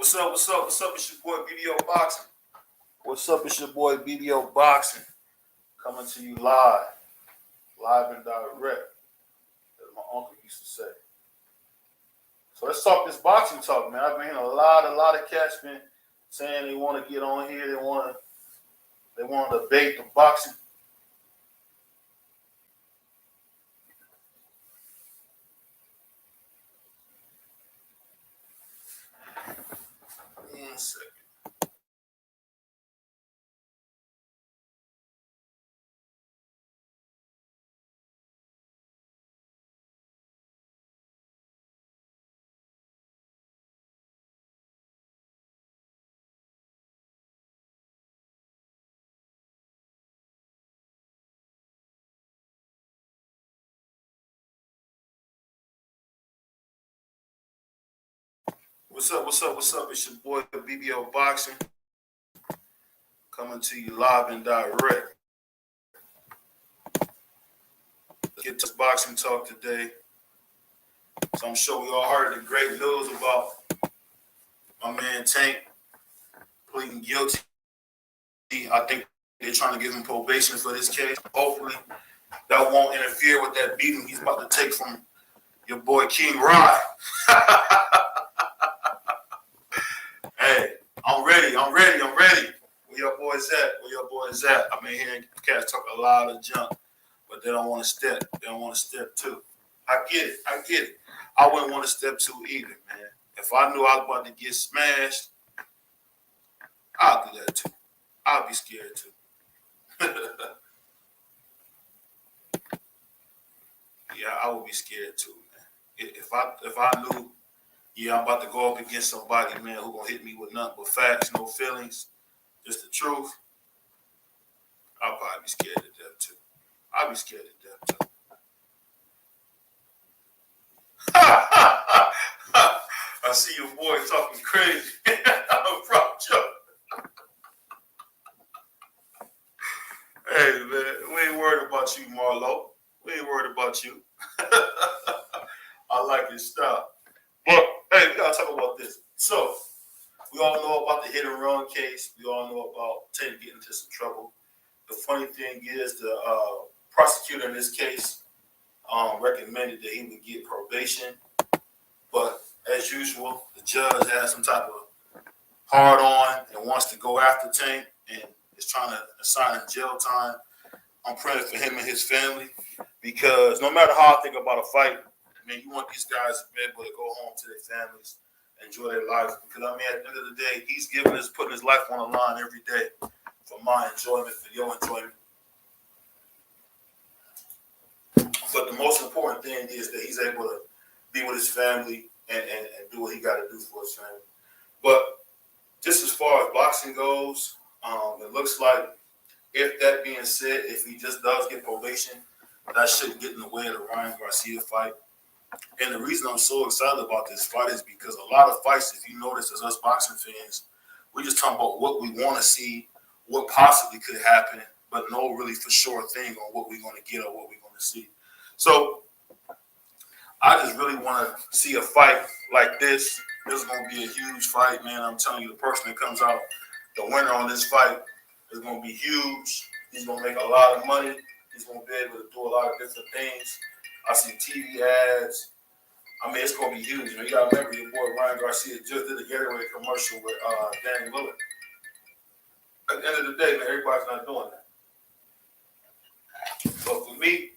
What's up? What's up? What's up? It's your boy BBO Boxing. What's up? It's your boy BBO Boxing. Coming to you live and direct, as my uncle used to say. So let's talk this boxing talk, man. I've been hearing a lot of cats been saying they want to get on here. They want to debate the boxing. One second. What's up? What's up? What's up? It's your boy BBO Boxing. Coming to you live and direct. Let's get to boxing talk today. So I'm sure we all heard the great news about my man Tank pleading guilty. I think they're trying to give him probation for this case. Hopefully that won't interfere with that beating he's about to take from your boy King Rod. Hey, I'm ready. Where your boys at? I've been hearing cats talk a lot of junk, but they don't want to step. They don't want to step two. I get it. I wouldn't want to step two either, man. If I knew I was about to get smashed, I'll do that too. I'll be scared too. Yeah, I would be scared too, man. If I knew, I'm about to go up against somebody, man, who gonna hit me with nothing but facts, no feelings, just the truth, I'll probably be scared to death too. I'll be scared to death too. I see your boy talking crazy. I'm proud of. Hey, man, we ain't worried about you, Marlo. We ain't worried about you. I like his style. But, hey, we got to talk about this. So, we all know about the hit and run case. We all know about Tank getting into some trouble. The funny thing is the prosecutor in this case recommended that he would get probation. But, as usual, the judge has some type of hard on and wants to go after Tank and is trying to assign him jail time. I'm praying for him and his family because no matter how I think about a fight, I mean, you want these guys to be able to go home to their families, enjoy their lives. Because, I mean, at the end of the day, he's putting his life on the line every day for my enjoyment, for your enjoyment. But the most important thing is that he's able to be with his family and do what he got to do for his family. But just as far as boxing goes, it looks like if that being said, if he just does get probation, that shouldn't get in the way of the Ryan Garcia fight. And the reason I'm so excited about this fight is because a lot of fights, if you notice as us boxing fans, we just talking about what we want to see, what possibly could happen, but no really for sure thing on what we're going to get or what we're going to see. So I just really want to see a fight like this. This is going to be a huge fight, man. I'm telling you, the person that comes out the winner on this fight is going to be huge. He's going to make a lot of money. He's going to be able to do a lot of different things. I see TV ads. I mean, it's going to be huge. You got to remember, your boy Ryan Garcia just did a getaway commercial with Danny Lillard. At the end of the day, man, everybody's not doing that. But for me,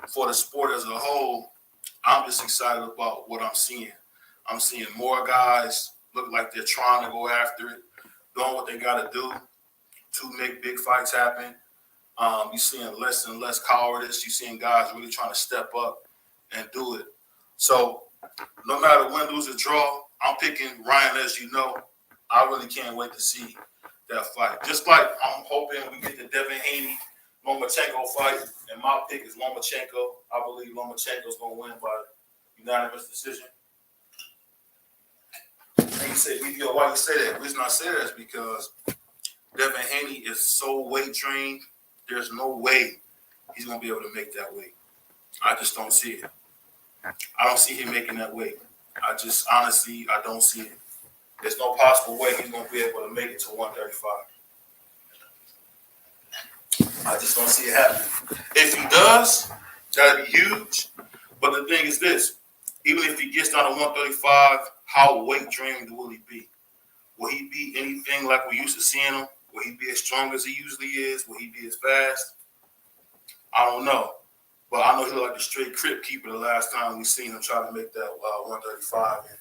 for the sport as a whole, I'm just excited about what I'm seeing. I'm seeing more guys look like they're trying to go after it, doing what they got to do to make big fights happen. You're seeing less and less cowardice. You're seeing guys really trying to step up and do it. So no matter win, lose, or draw, I'm picking Ryan, as you know. I really can't wait to see that fight. Just like I'm hoping we get the Devin Haney Lomachenko fight, and my pick is Lomachenko. I believe Lomachenko's going to win by unanimous decision. And you say, BBO, why you say that? The reason I say that is because Devin Haney is so weight trained. There's no way he's going to be able to make that weight. I just don't see it. I don't see him making that weight. I don't see it. there's no possible way he's going to be able to make it to 135. I just don't see it happening. If he does, that'd be huge. But the thing is this, even if he gets down to 135, how weight drained will he be? Will he be anything like we used to seeing him? Will he be as strong as he usually is? Will he be as fast? I don't know. But I know he looked like a straight crib keeper the last time we seen him try to make that 135. And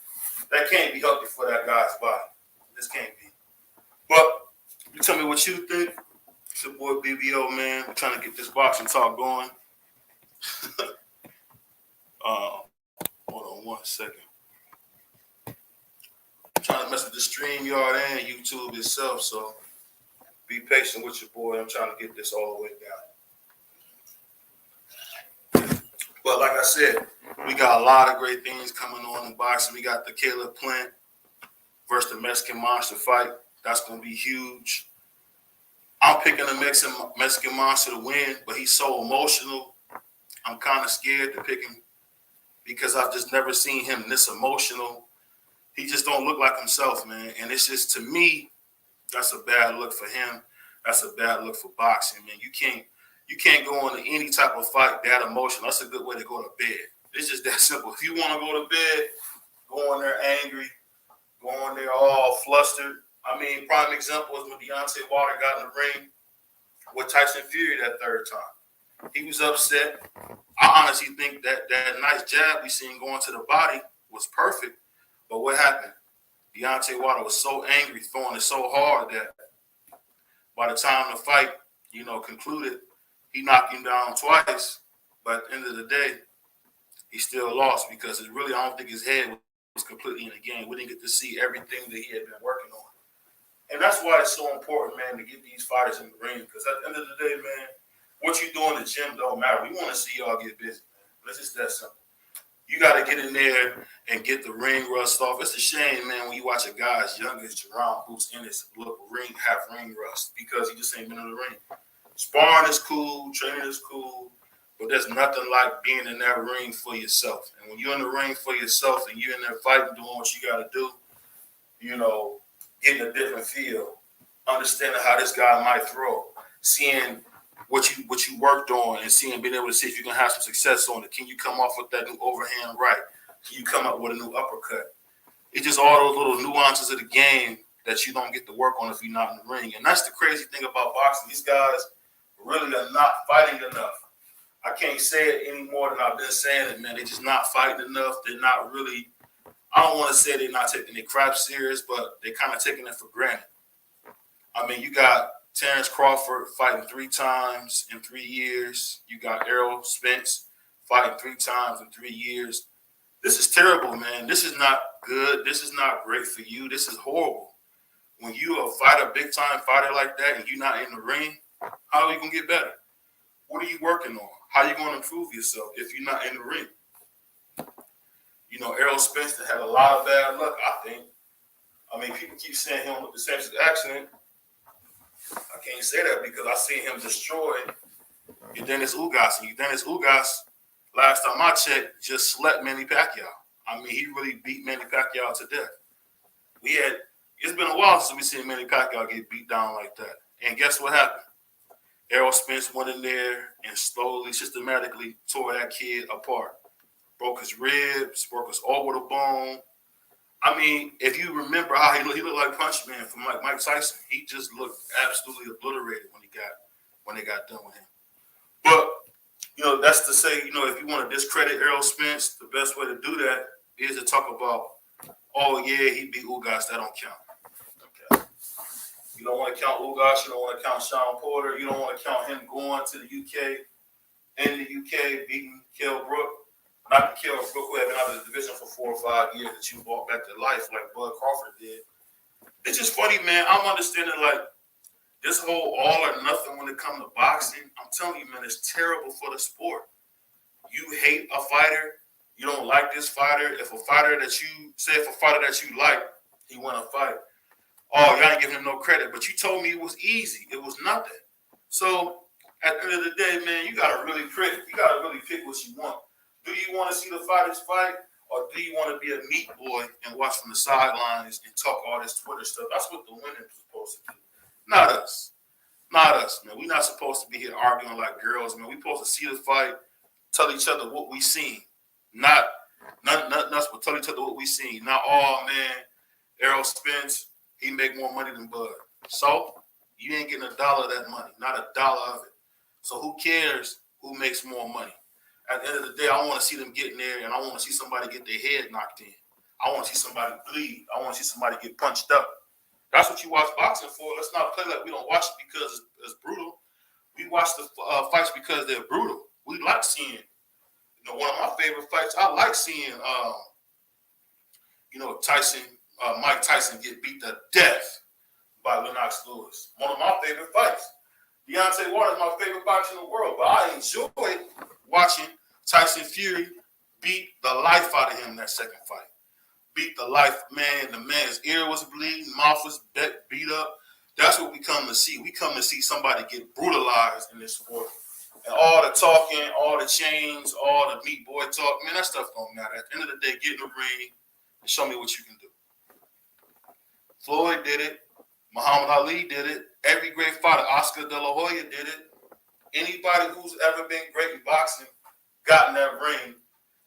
that can't be healthy for that guy's body. This can't be. But you tell me what you think. It's your boy BBO, man. We're trying to get this boxing talk going. Hold on 1 second. I'm trying to mess with the StreamYard and YouTube itself, so be patient with your boy. I'm trying to get this all the way down. But like I said, we got a lot of great things coming on in boxing. We got the Caleb Plant versus the Mexican Monster fight. That's going to be huge. I'm picking the Mexican Monster to win, but he's so emotional. I'm kind of scared to pick him because I've just never seen him this emotional. He just don't look like himself, man. And it's just, to me, that's a bad look for him. That's a bad look for boxing, man. You can't go into any type of fight that emotional. That's a good way to go to bed. It's just that simple. If you want to go to bed, go in there angry, go in there all flustered. I mean, prime example is when Deontay Wilder got in the ring with Tyson Fury that third time. He was upset. I honestly think that nice jab we seen going to the body was perfect. But what happened? Deontay Wilder was so angry, throwing it so hard that by the time the fight, concluded, he knocked him down twice. But at the end of the day, he still lost because I don't think his head was completely in the game. We didn't get to see everything that he had been working on. And that's why it's so important, man, to get these fighters in the ring. Because at the end of the day, man, what you do in the gym don't matter. We want to see y'all get busy, man. It's just that simple. You got to get in there and get the ring rust off. It's a shame, man, when you watch a guy as young as Jerome who's in his local ring have ring rust because he just ain't been in the ring. Sparring is cool, training is cool, but there's nothing like being in that ring for yourself. And when you're in the ring for yourself and you're in there fighting, doing what you got to do, getting a different feel, understanding how this guy might throw, seeing what you worked on and being able to see if you can have some success on it. Can you come off with that new overhand right? Can you come up with a new uppercut? It's just all those little nuances of the game that you don't get to work on if you're not in the ring. And that's the crazy thing about boxing. These guys really are not fighting enough. I can't say it any more than I've been saying it, man. They're just not fighting enough. They're not really, I don't want to say they're not taking their crap serious, but they're kind of taking it for granted. I mean, you got Terrence Crawford fighting 3 times in 3 years. You got Errol Spence fighting 3 times in 3 years. This is terrible, man. This is not good. This is not great for you. This is horrible. When you a big-time fighter like that, and you're not in the ring, how are you going to get better? What are you working on? How are you going to improve yourself if you're not in the ring? Errol Spence had a lot of bad luck, I think. I mean, people keep saying he don't look the same as the accident. I can't say that because I seen him destroy Dennis Ugas. And Dennis Ugas, last time I checked, just slept Manny Pacquiao. I mean, he really beat Manny Pacquiao to death. It's been a while since we seen Manny Pacquiao get beat down like that. And guess what happened? Errol Spence went in there and slowly, systematically tore that kid apart. Broke his ribs, broke his orbital bone. I mean, if you remember how he looked like Punch Man from like Mike Tyson. He just looked absolutely obliterated when they got done with him. But, that's to say, if you want to discredit Errol Spence, the best way to do that is to talk about, oh, yeah, he beat Ugas. That don't count. Okay. You don't want to count Ugas. You don't want to count Sean Porter. You don't want to count him going to the UK, beating Kell Brook. Not Kell Brook, who had been out of the division for 4 or 5 years that you brought back to life like Bud Crawford did. It's just funny, man. I'm understanding like this whole all or nothing when it comes to boxing. I'm telling you, man, it's terrible for the sport. You hate a fighter. You don't like this fighter. If a fighter that you like, he won a fight. Oh, y'all ain't giving him no credit. But you told me it was easy. It was nothing. So at the end of the day, man, you gotta really pick what you want. Do you want to see the fighters fight, or do you want to be a meat boy and watch from the sidelines and talk all this Twitter stuff? That's what the women are supposed to do, not us. Not us, man. We're not supposed to be here arguing like girls, man. We're supposed to see the fight, tell each other what we seen. Not us, but tell each other what we seen. Not, oh, man, Errol Spence, he make more money than Bud. So, you ain't getting $1 of that money, not $1 of it. So, who cares who makes more money? At the end of the day, I want to see them get in there, and I want to see somebody get their head knocked in. I want to see somebody bleed. I want to see somebody get punched up. That's what you watch boxing for. Let's not play like we don't watch it because it's brutal. We watch the fights because they're brutal. We like seeing, one of my favorite fights. I like seeing, Mike Tyson get beat to death by Lennox Lewis. One of my favorite fights. Deontay Wilder is my favorite boxer in the world, but I enjoyed watching Tyson Fury beat the life out of him in that second fight. Beat the life, man. The man's ear was bleeding, mouth was beat up. That's what we come to see. We come to see somebody get brutalized in this sport. And all the talking, all the chains, all the meat boy talk, man, that stuff don't matter. At the end of the day, get in the ring and show me what you can do. Floyd did it. Muhammad Ali did it. Every great fighter, Oscar De La Hoya did it. Anybody who's ever been great in boxing got in that ring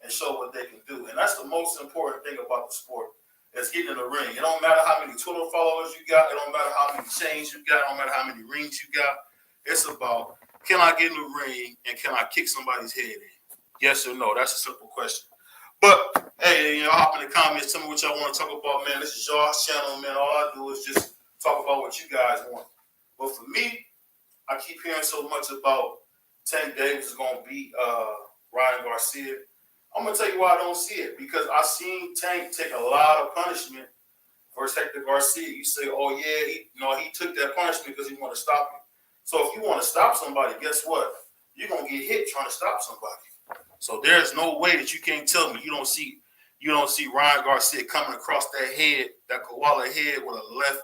and show what they can do. And that's the most important thing about the sport, is getting in the ring. It don't matter how many Twitter followers you got. It don't matter how many chains you got. It don't matter how many rings you got. It's about, can I get in the ring and can I kick somebody's head in? Yes or no? That's a simple question. But, hey, hop in the comments. Tell me what y'all want to talk about, man. This is y'all's channel, man. All I do is just talk about what you guys want. But for me, I keep hearing so much about Tank Davis is going to beat Ryan Garcia. I'm going to tell you why I don't see it. Because I seen Tank take a lot of punishment versus Hector Garcia. You say, oh, yeah, he took that punishment because he want to stop him. So if you want to stop somebody, guess what? You're going to get hit trying to stop somebody. So there's no way that you can't tell me you don't see Ryan Garcia coming across that head, that koala head with a left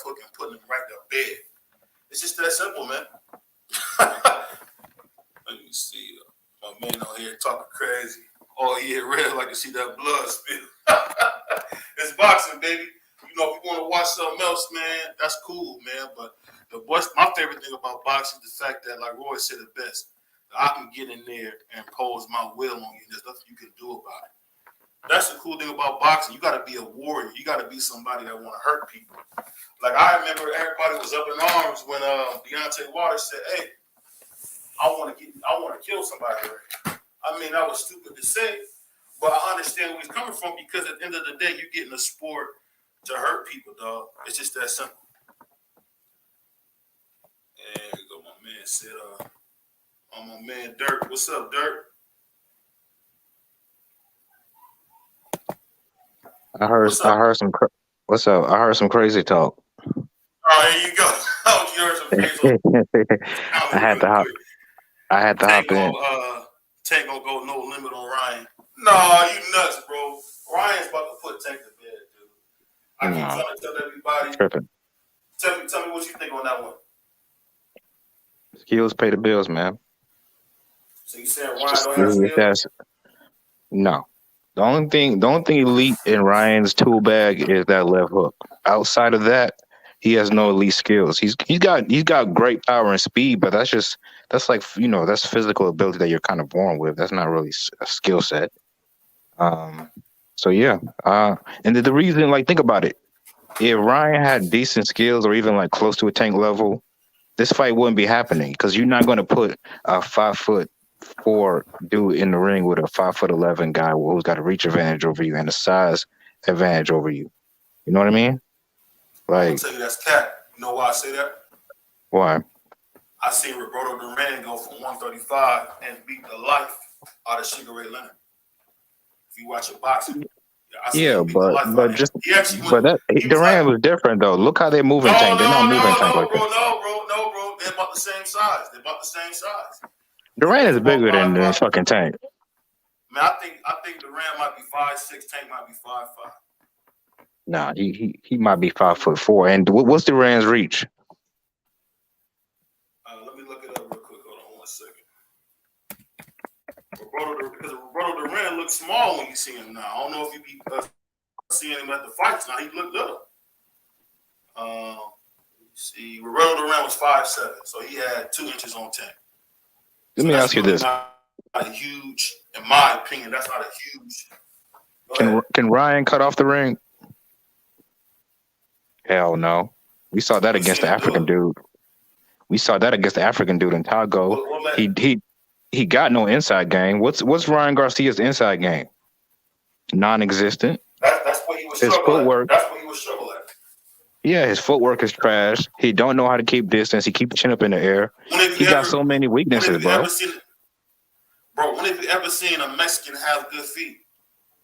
hook and putting him right to bed. It's just that simple, man. Let me see. My man out here talking crazy. Oh, yeah, red, like to see that blood spill. It's boxing, baby. If you want to watch something else, man, that's cool, man. But my favorite thing about boxing is the fact that, like Roy said it best, I can get in there and impose my will on you. There's nothing you can do about it. That's the cool thing about boxing. You got to be a warrior. You got to be somebody that want to hurt people. Like, I remember everybody was up in arms when Deontay Wilder said, hey, I want to kill somebody. I mean, that was stupid to say, but I understand where he's coming from because at the end of the day, you get in a sport to hurt people, dog. It's just that simple. There you go, my man said, my man Dirk. What's up, Dirk? I heard some. What's up? I heard some crazy talk. Oh, there you go. Oh, you heard some crazy talk. I had to hop in. Tank gonna go no limit on Ryan. No, you nuts, bro. Ryan's about to put Tank to bed, dude. I keep trying to tell everybody. Tripping. Tell me what you think on that one. Skills pay the bills, man. So you saying Ryan don't have skills? No. The only thing elite in Ryan's tool bag is that left hook. Outside of that, he has no elite skills. He's got great power and speed, but that's like that's physical ability that you're kind of born with. That's not really a skill set. So yeah. And the reason, like, think about it. If Ryan had decent skills or even like close to a Tank level, this fight wouldn't be happening because you're not going to put a 5'4" dude in the ring with a 5'11" guy who's got a reach advantage over you and a size advantage over you. You know what I mean? Like, I'll tell you that's cat. You know why I say that? Why? I seen Roberto Duran go from 135 and beat the life out of Sugar Ray Leonard. If you watch a boxing. Duran was different though. Look how they're moving Tank. They're not moving Tank like that. No, bro. They're about the same size. Duran is bigger than fucking Tank. Man, I think Duran might be 5'6", Tank might be 5'5". Nah, he might be 5'4". And what's Duran's reach? Let me look it up real quick. Hold on 1 second. Because Roberto Duran looks small when you see him now. I don't know if you be seeing him at the fights now. He looked up. See, Roberto Duran was 5'7", so he had 2 inches on 10. Let me ask you this: not a huge, in my opinion, that's not a huge. Can Ryan cut off the ring? Hell no. We saw that against the African dude. We saw that against the African dude in Togo. He got no inside game. What's Ryan Garcia's inside game? Non-existent. That's what he was his footwork. That's what he was struggling at. Yeah, his footwork is trash. He don't know how to keep distance. He keeps chin up in the air. He got so many weaknesses, bro. When have you ever seen a Mexican have good feet?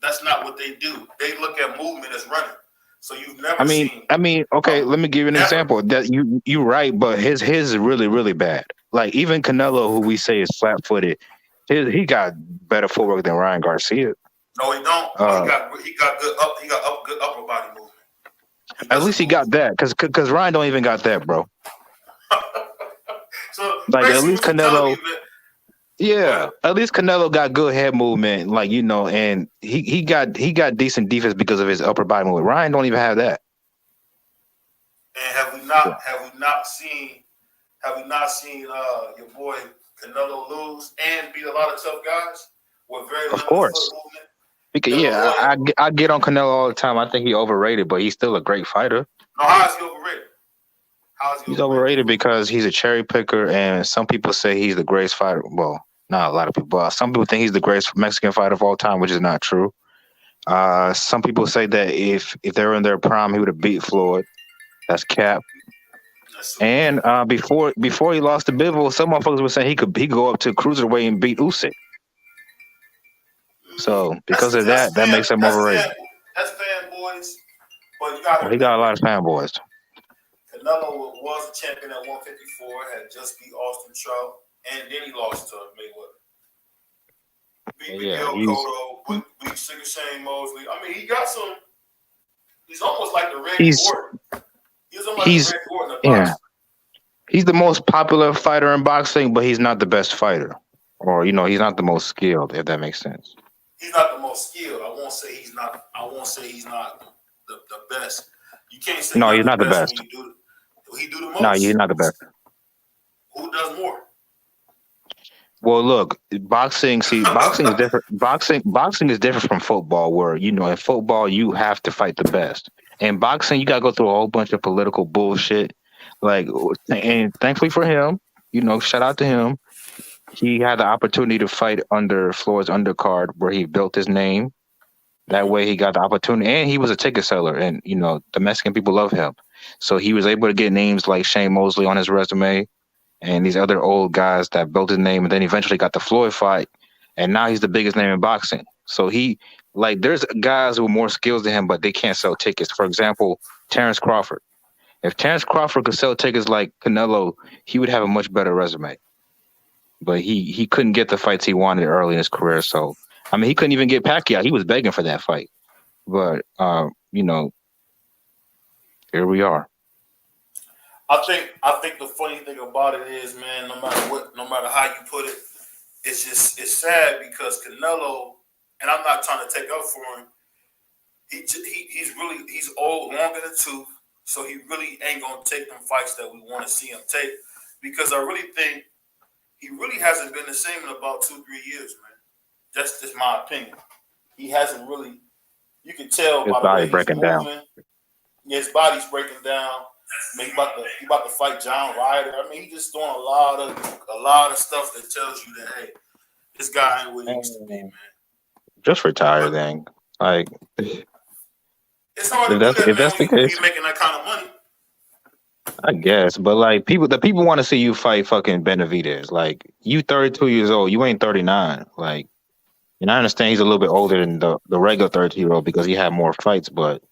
That's not what they do. They look at movement as running. So you've never seen. Okay, let me give you an example. That you're right, but his is really, really bad. Like even Canelo, who we say is flat-footed, he got better footwork than Ryan Garcia. No, he don't. He got good upper body movement. At least he got that, because Ryan don't even got that, bro. So like at least Canelo. Yeah, at least Canelo got good head movement, and he got decent defense because of his upper body movement. Ryan don't even have that. And have we not seen your boy Canelo lose and beat a lot of tough guys with very limited foot movement? Because I get on Canelo all the time. I think he's overrated, but he's still a great fighter. No, how is he overrated? He's overrated because he's a cherry picker, and some people say he's the greatest fighter. Well, not a lot of people, but some people think he's the greatest Mexican fighter of all time, which is not true. Some people say that if they were in their prime, he would have beat Floyd. That's cap. And before he lost to Bivol, some motherfuckers were saying he could go up to cruiserweight and beat Usyk. So because of that makes him overrated. That's fanboys, but he got a lot of fanboys. Canelo was a champion at 154, had just beat Austin Trout, and then he lost to Mayweather. Beat Miguel Cotto, beat Sugar Shane Mosley. I mean, he got some. He's almost like the Randy Orton. He's almost like the Randy Orton of boxing. He's the most popular fighter in boxing, but he's not the best fighter, or he's not the most skilled. If that makes sense. He's not the most skilled. I won't say he's not the best. You can't say he's not the best. He do the most. No, he's not the best. Who does more? Well, look, boxing is different. Boxing is different from football, where in football you have to fight the best. In boxing, you gotta go through a whole bunch of political bullshit. And thankfully for him, shout out to him. He had the opportunity to fight under Floyd's undercard, where he built his name. That way, he got the opportunity, and he was a ticket seller, and the Mexican people love him. So he was able to get names like Shane Mosley on his resume, and these other old guys that built his name, and then eventually got the Floyd fight, and now he's the biggest name in boxing. So there's guys with more skills than him, but they can't sell tickets. For example, Terrence Crawford. If Terrence Crawford could sell tickets like Canelo, he would have a much better resume. But he couldn't get the fights he wanted early in his career. So, he couldn't even get Pacquiao. He was begging for that fight. But, here we are. I think the funny thing about it is, man, no matter how you put it, it's sad because Canelo, and I'm not trying to take up for him, he's old, long in the tooth, so he really ain't gonna take them fights that we want to see him take, because I really think he really hasn't been the same in about 2-3 years, man. That's just my opinion. He hasn't really. You can tell his by the body way he's breaking moving. down. Yeah, his body's breaking down. I mean, he about to fight John Ryder. I mean, he's just doing a lot of stuff that tells you that, hey, this guy ain't what he used to be, man. Just retire, then. It's hard to do that, if that's the case. He's making that kind of money. I guess, but the people want to see you fight fucking Benavidez. You 32 years old, you ain't 39. And I understand he's a little bit older than the regular 32-year-old because he had more fights, but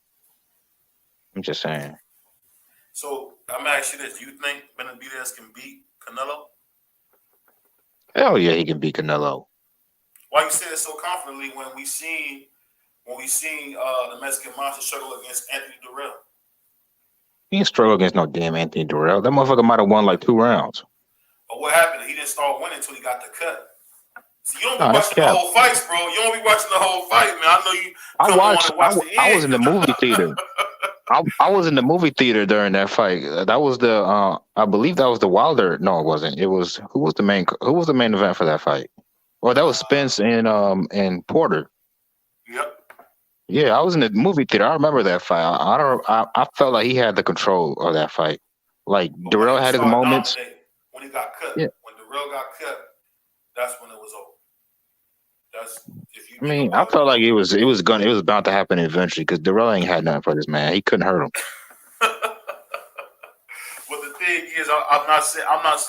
I'm just saying. So I'm gonna ask you this: do you think Benavidez can beat Canelo? Hell yeah, he can beat Canelo. Why you say it so confidently when we seen the Mexican monster struggle against Anthony Durrell? He didn't struggle against no damn Anthony Durrell. That motherfucker might have won 2 rounds. But what happened? He didn't start winning until he got the cut. See, you don't be No, that's watching the cap. whole fights, bro. You don't be watching the whole fight, man. I know you I come on watched. and watch the I was end. in the movie theater. I was in the movie theater during that fight. That was the. I believe that was the Wilder. No, it wasn't. It was who was the main. Who was the main event for that fight? Well, that was Spence and Porter. Yep. Yeah, I was in the movie theater. I remember that fight. I don't. I felt like he had the control of that fight. Like But when Darrell he had his started moments. dominating, when he got cut, Yeah, when Darrell got cut, that's when it was over. That's if you I think mean, I about felt like it was about to happen eventually because Darrell ain't had nothing for this man. He couldn't hurt him. it. But the thing is, I'm not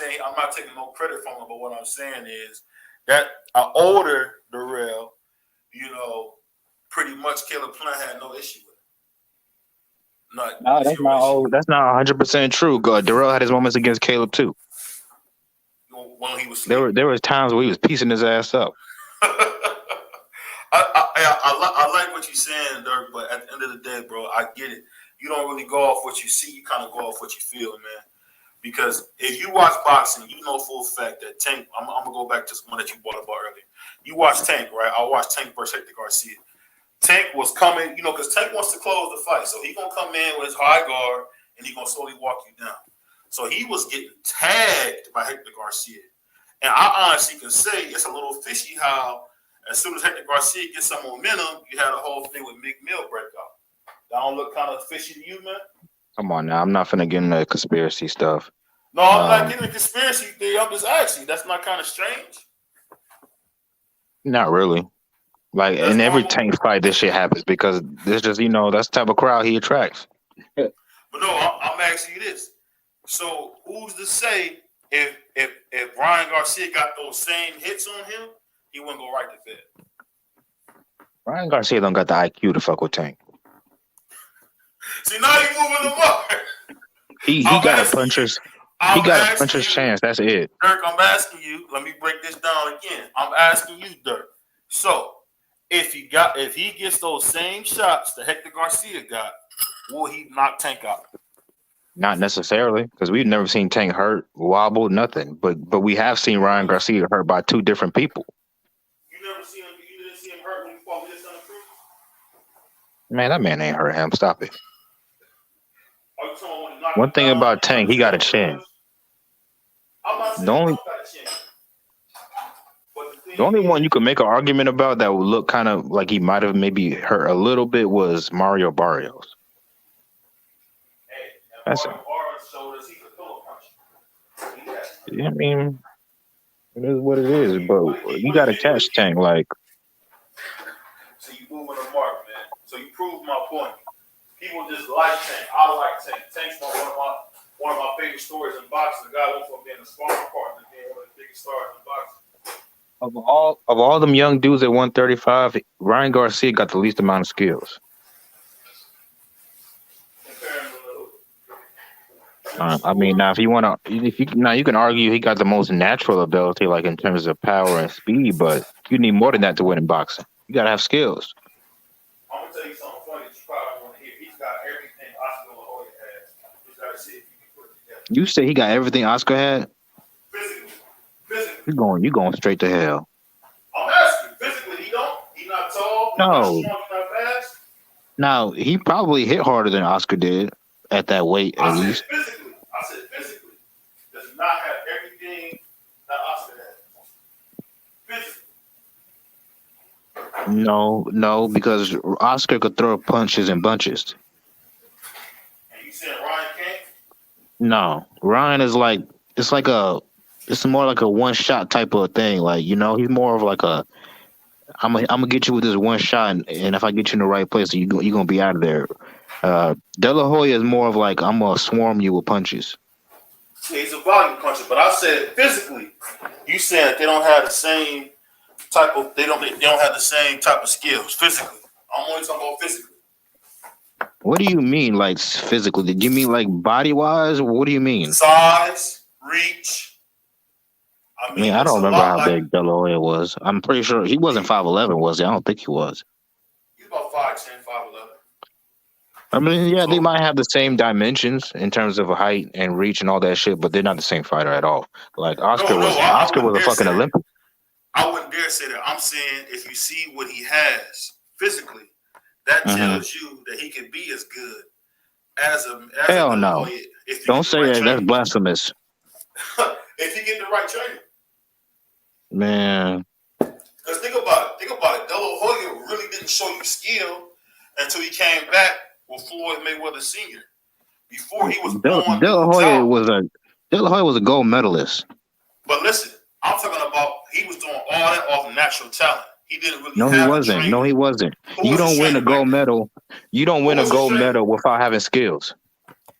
taking no credit from him. But what I'm saying is that an older Darrell, pretty much Caleb Plant had no issue with it. No, Zero issue. that's not 100% true. Darrell had his moments against Caleb too. When he was sleeping. There was times where he was piecing his ass up. I like what you're saying, Dirk, but at the end of the day, bro, I get it. You don't really go off what you see. You kind of go off what you feel, man. Because if you watch boxing, you know full fact that Tank, I'm going to go back to one that you brought up earlier. You watch Tank, right? I watched Tank versus Hector Garcia. Tank was coming, because Tank wants to close the fight. So he's going to come in with his high guard, and he's going to slowly walk you down. So he was getting tagged by Hector Garcia. And I honestly can say it's a little fishy how as soon as Hector Garcia gets some momentum, you had a whole thing with McMill break out. That don't look kind of fishy to you, man? Come on now, I'm not finna get into conspiracy stuff. No, I'm not getting a conspiracy theory. I'm just asking. That's not kind of strange? Not really. Like That's in every normal. Tank fight, this shit happens because there's just that's the type of crowd he attracts. But no, I'm asking you this. So who's to say if Ryan Garcia got those same hits on him, he wouldn't go right to bed? Ryan Garcia don't got the IQ to fuck with Tank. See, now you moving them up. He got a puncher's. He got a puncher's chance. That's it. Dirk, I'm asking you. Let me break this down again. I'm asking you, Dirk. So, if he gets those same shots that Hector Garcia got, will he knock Tank out? Not necessarily, because we've never seen Tank hurt, wobble, nothing. But we have seen Ryan Garcia hurt by two different people. You didn't see him hurt when he fought with his son Cruz? Man, that man ain't hurt him. Stop it. Are you talking about when he knocked One him thing down? about Tank, he got a chin. I'm not saying The only- he don't got a chin. But the thing The only is, one you could make an argument about that would look kind of like he might have maybe hurt a little bit was Mario Barrios. hey, That's Mario Barrios showed us he could pillow punch. He has. I mean, it is what it is. But you got to catch Tank. Like, So you moving the mark, man. So you proved my point. People just like Tank. I like Tank. Tank's one of my favorite stories in boxing. The guy went from being a sparring partner to being one of the biggest stars in boxing. of all them young dudes at 135, Ryan Garcia got the least amount of skills. I mean, now you can argue he got the most natural ability, like in terms of power and speed, but you need more than that to win in boxing. You gotta have skills. I'm gonna tell you something funny that you probably want to hear. He's got everything Oscar La Hoya has. You gotta see if you can put it together. You say he got everything Oscar had? Physically. You going straight to hell. I'm asking. Physically, he don't. He's not tall. No. He's not strong. He's not fast. Now he probably hit harder than Oscar did at that weight at least. I said physically. Does not have everything that Oscar has. Physically. No, because Oscar could throw punches in bunches. And you said Ryan can't? No, Ryan is like it's more like a one shot type of thing. Like he's more of like a I'm gonna get you with this one shot, and if I get you in the right place, you're gonna be out of there. De La Hoya is more of like I'm gonna swarm you with punches. He's a volume puncher, but I said physically. You said they don't have the same type of they don't have the same type of skills physically. I'm only talking about physically. What do you mean, like physically? Did you mean like body wise? What do you mean? Size, reach. I mean, I don't remember how big De La Hoya was. I'm pretty sure he wasn't 5'11", was he? I don't think he was. He's about 5'10", 5'11". I mean, yeah, they might have the same dimensions in terms of height and reach and all that shit, but they're not the same fighter at all. Like Oscar was a fucking Olympic. I wouldn't dare say that. I'm saying if you see what he has physically, that Hmm. tells you that he can be as good as a Hell De La no. Hoya if you Don't get the say right that. That's training. blasphemous, If you get the right training. man. Because think about it. Think about it. De La Hoya really didn't show you skill until he came back with Floyd Mayweather Sr. Before he was on De La dude's Hoya out. was a De La Hoya was a gold medalist. But listen, I'm talking about he was doing all that off natural talent. He didn't really No, he have a wasn't. No, trainer. he wasn't. Who You was his don't win a trainer back gold then? medal. You don't Who win a was his gold trainer? medal without having skills.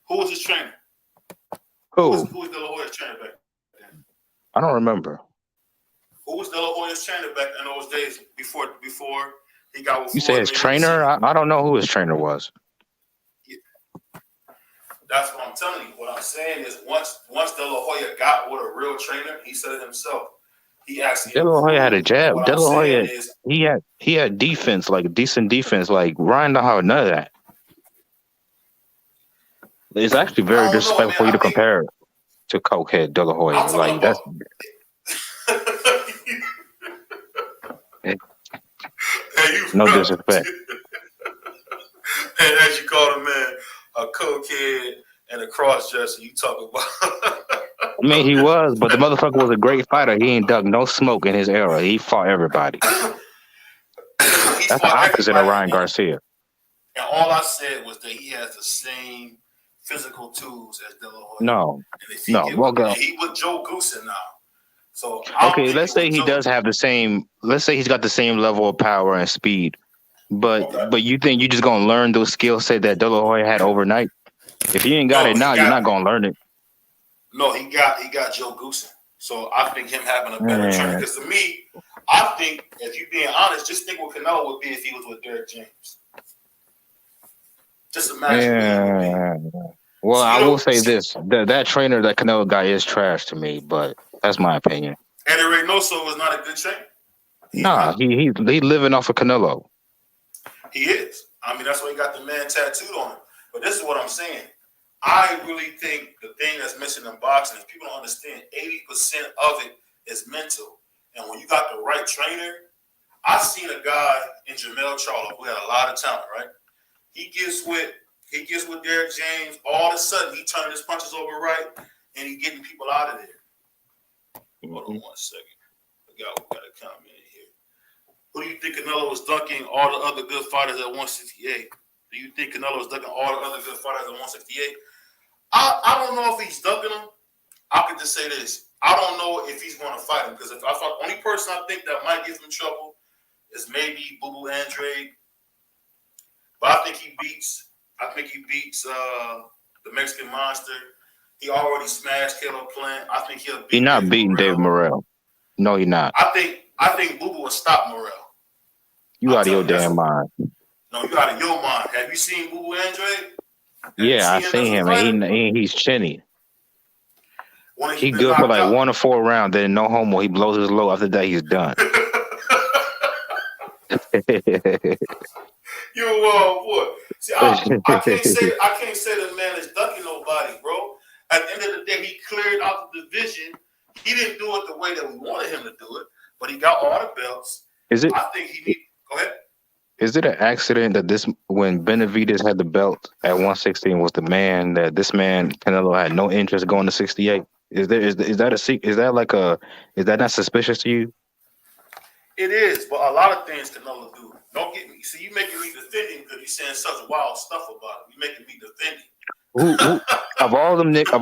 Who was his trainer? Who? Who was De La Hoya's trainer back then? I don't remember. Who was De La Hoya's trainer back in those days before he got with You say Floyd his Mayweather trainer? Sr.? I don't know who his trainer was. That's what I'm telling you. What I'm saying is once De La Hoya got with a real trainer, he said it himself. He actually De La Hoya had a improved. And jab. what De I'm La saying Hoya is, he had defense, like decent defense. Like Ryan don't have none of that. It's actually very I don't know, man. disrespectful for you I to think compare to Cokehead De La I'm Hoya. talking Like that's about. eh, Hey, you no disrespect. and as you call the man a cokehead and a cross dresser, you talk about. I mean, he was, but the motherfucker was a great fighter. He ain't dug no smoke in his era. He fought everybody. He That's the fought opposite of everybody, Ryan Garcia. and all I said was that he has the same physical tools as De La Hoya. No, And if he no. get Well, with, go. and he with Joe Goosen now, so I'm Okay, let's thinking say with he Joe. does have the same. Let's say he's got the same level of power and speed. Okay. But you think you just gonna learn those skill set that De La Hoya had overnight? If you ain't got No, it now, you're not gonna learn it. he got Joe Goosen. So I think him having a better trainer. Man, Because to me, I think if you being honest, just think what Canelo would be if he was with Derek James. Just imagine where he would be. yeah. Well, See, I you will know, say this: that trainer that Canelo got is trash to me, but that's my opinion. Eddie Reynoso is not a good trainer. He's Nah, not. he living off of Canelo. He is. I mean, that's why he got the man tattooed on him. But this is what I'm saying. I really think the thing that's missing in boxing is people don't understand 80% of it is mental. And when you got the right trainer, I've seen a guy in Jamel Charlo who had a lot of talent, right? He gets with Derek James, all of a sudden he turning his punches over right and he getting people out of there. Hold on Mhm. 1 second. We got a comment in here. Who do you think Canelo was dunking all the other good fighters at 168? Do you think Canelo was dunking all the other good fighters at 168? I don't know if he's dunking them. I could just say this. I don't know if he's going to fight him because if I thought the only person I think that might give him trouble is maybe Boo Boo Andrade. But I think he beats the Mexican Monster. He already smashed Caleb Plant. I think he'll He beat not David beating David Morrell. Morrell. No, he not. I think Boo Boo will stop Morrell. You out of your damn mind. No, you out of your mind. Have you seen Boo Boo Andrade? Have you Yeah, I seen him as seen a him, fighter? and he's chinny. When he's He been good for knocked like out. 1 or 4 rounds. Then no homo. He blows his load. After that, he's done. You a wild boy. See, I can't say the man is ducking nobody, bro. At the end of the day, he cleared out the division. He didn't do it the way that we wanted him to do it, but he got all the belts. Is it? I think he need. Go ahead. Is it an accident that when Benavidez had the belt at 116 was the man that this man Canelo had no interest going to 68? Is that not suspicious to you? It is, but a lot of things Canelo do. Don't get me. See, you making me defend him because you saying such wild stuff about him. You making me defend him. Who of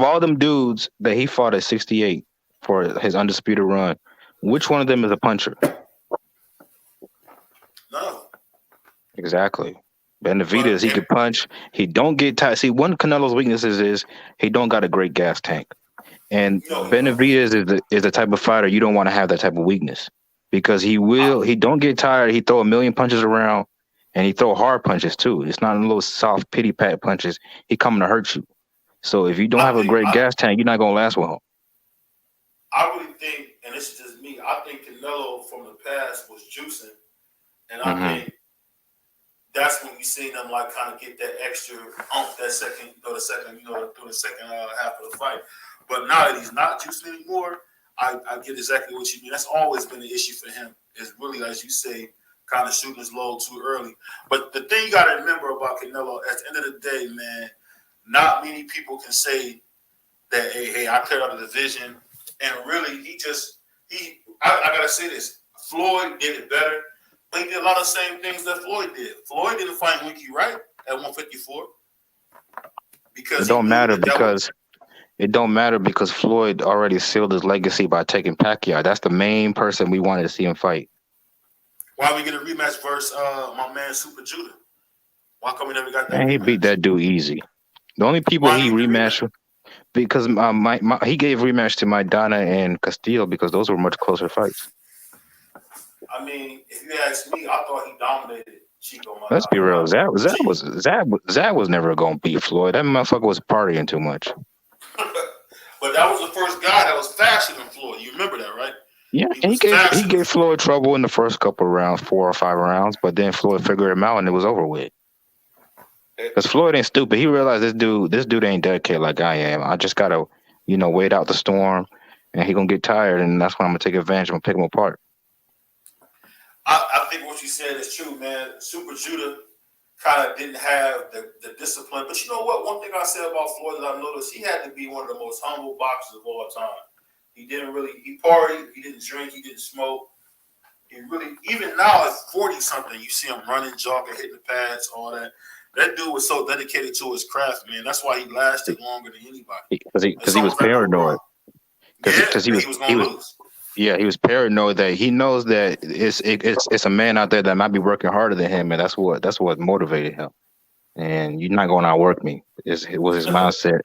all them dudes that he fought at 68 for his undisputed run, which one of them is a puncher? No. Exactly. Benavidez, he could punch. He don't get tired. See, one of Canelo's weaknesses is he don't got a great gas tank. And Benavidez is the type of fighter you don't want to have that type of weakness because he don't get tired. He throw a million punches around and he throw hard punches too. It's not little soft pity pat punches. He coming to hurt you. So if you don't have a great gas tank, you're not gonna last with him. I really think, and this is just me, I think Canelo from the past was juicing. And I think that's when you see them like kind of get that extra that second, through the second half of the fight. But now that he's not juicing anymore, I get exactly what you mean. That's always been an issue for him. Is really, as you say, kind of shooting his load too early. But the thing you got to remember about Canelo, at the end of the day, man, not many people can say that, hey, I cleared out the division. And really, I got to say this. Floyd did it better, but he did a lot of the same things that Floyd did. Floyd didn't fight Winky Wright at 154 because It don't matter because it don't matter because Floyd already sealed his legacy by taking Pacquiao. That's the main person we wanted to see him fight. Why we get a rematch versus my man Super Judah? Why come we never got that? And he beat that dude easy. The only people he rematched with, because he gave rematch to Maidana and Castillo because those were much closer fights. I mean, if you ask me, I thought he dominated Chico Maidana. Let's be real. Zach was never gonna beat Floyd. That motherfucker was partying too much. But that was the first guy that was faster than Floyd. You remember that, right? Yeah, he gave Floyd trouble in the first couple of rounds, 4 or 5 rounds, but then Floyd figured him out and it was over with. Because Floyd ain't stupid. He realized this dude ain't dedicated like I am. I just gotta, wait out the storm, and he gonna get tired, and that's when I'm gonna take advantage. I'm gonna pick him apart. I think what you said is true, man. Super Judah kind of didn't have the discipline. But you know what? One thing I said about Floyd that I noticed, he had to be one of the most humble boxers of all time. He partied, he didn't drink, he didn't smoke. He really, even now at 40-something, you see him running, jogging, hitting the pads, all that. That dude was so dedicated to his craft, man. That's why he lasted longer than anybody. Because he was paranoid. Because he was going to lose. Yeah, he was paranoid that he knows that it's a man out there that might be working harder than him, and that's what motivated him. And you're not going to outwork me. It was his mindset,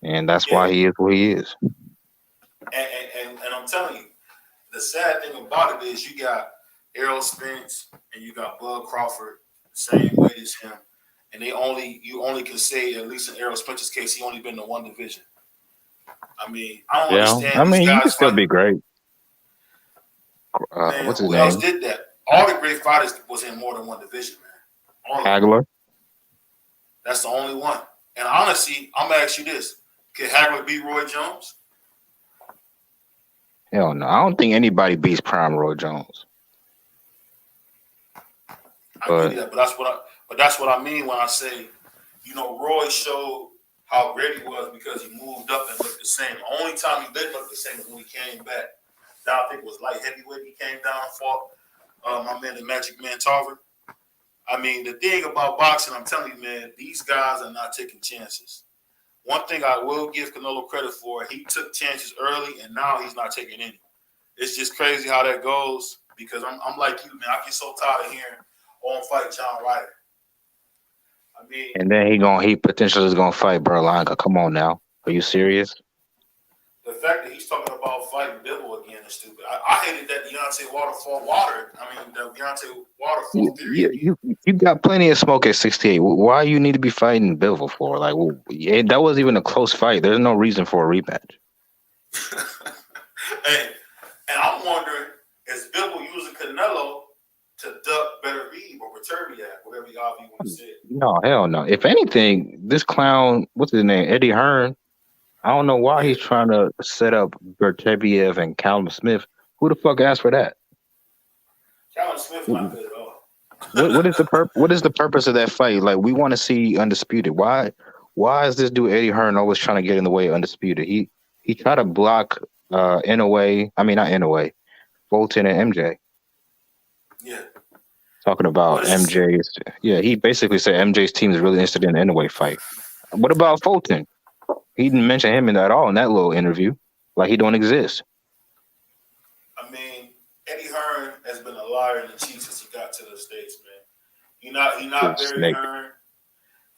and that's why he is who he is. And I'm telling you, the sad thing about it is you got Errol Spence and you got Bud Crawford, same weight as him, and you only can say, at least in Errol Spence's case, he only been in one division. I mean, I don't understand. I mean, you can still be great. Man, what's his who name? else did that? All the great fighters was in more than one division, man. Hagler. That's the only one. And honestly, I'm gonna ask you this: can Hagler beat Roy Jones? Hell no. I don't think anybody beats Prime Roy Jones. I get that, but that's what I mean when I say, Roy showed how great he was because he moved up and looked the same. The only time he didn't look the same was when he came back. I think it was light heavyweight. He came down and fought my man, the Magic Man Tarver. I mean, the thing about boxing, I'm telling you, man, these guys are not taking chances. One thing I will give Canelo credit for, he took chances early, and now he's not taking any. It's just crazy how that goes because I'm like you, man. I get so tired of hearing, "Oh, I'm fighting John Ryder." I mean, and then he potentially is gonna fight Berlanga. Come on now, are you serious? The fact that he's talking about fighting Bivol again is stupid. I hated that Deontay Wilder. The Deontay Wilder theory. You got plenty of smoke at 68. Why you need to be fighting Bivol for? Like, that wasn't even a close fight. There's no reason for a rematch. and I'm wondering, is Bivol using Canelo to duck Better Reed or Berterbiak, whatever you want to say? No, hell no. If anything, this clown, what's his name, Eddie Hearn, I don't know why he's trying to set up Bertebiev and Callum Smith. Who the fuck asked for that? Callum Smith not good at all. What is the purpose of that fight? Like, we want to see Undisputed. Why is this dude Eddie Hearn always trying to get in the way of Undisputed? He tried to block Fulton and MJ. Yeah. Talking about MJ's. Yeah, he basically said MJ's team is really interested in the Inouye fight. What about Fulton? He didn't mention him at all in that little interview. Like he don't exist. I mean, Eddie Hearn has been a liar in the chief since he got to the States, man. He not Barry Hearn.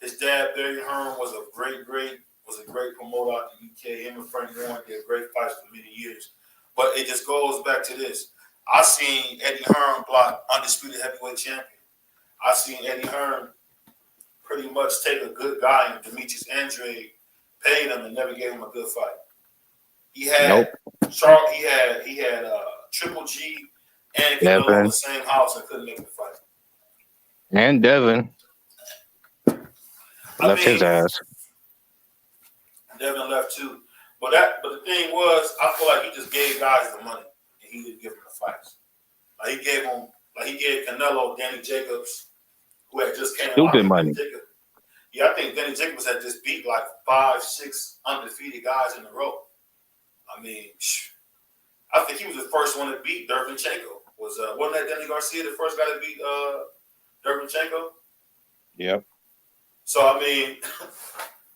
His dad, Barry Hearn, was a great promoter out the UK. Him and Frank Warren did great fights for many years. But it just goes back to this. I seen Eddie Hearn block undisputed heavyweight champion. I seen Eddie Hearn pretty much take a good guy, Demetrius Andrade, paid him and never gave him a good fight. He had he had Triple G and Canelo in the same house and couldn't make the fight. And Devin left his ass. Devin left too. But the thing was, I feel like he just gave guys the money and he didn't give them the fights. Like he gave Canelo, Danny Jacobs, who had just came out. Stupid money. I think Danny Jacobs had just beat like 5, 6 undefeated guys in a row. I mean, I think he was the first one to beat Derevyanchenko. Wasn't that Danny Garcia the first guy to beat Derevyanchenko? Yep. So I mean,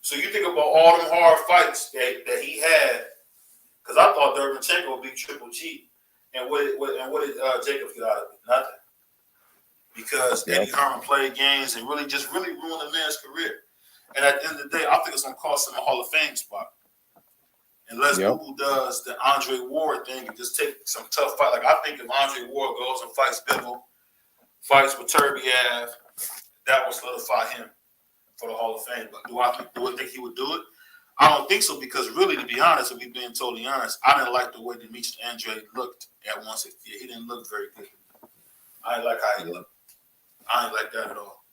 so you think about all them hard fights that he had, because I thought Derevyanchenko would be Triple G, and what did Jacobs get out of it? Nothing. Because Eddie Hearn played games and really ruined the man's career. And at the end of the day, I think it's going to cost him a Hall of Fame spot. Unless Google does the Andre Ward thing and just take some tough fight. Like, I think if Andre Ward goes and fights Bivol, fights with Turbiev, that will solidify him for the Hall of Fame. But do I think he would do it? I don't think so, because really, to be honest, if we're being totally honest, I didn't like the way Demetrius Andrade looked at 168. He didn't look very good. I didn't like how he looked. I ain't like that at all.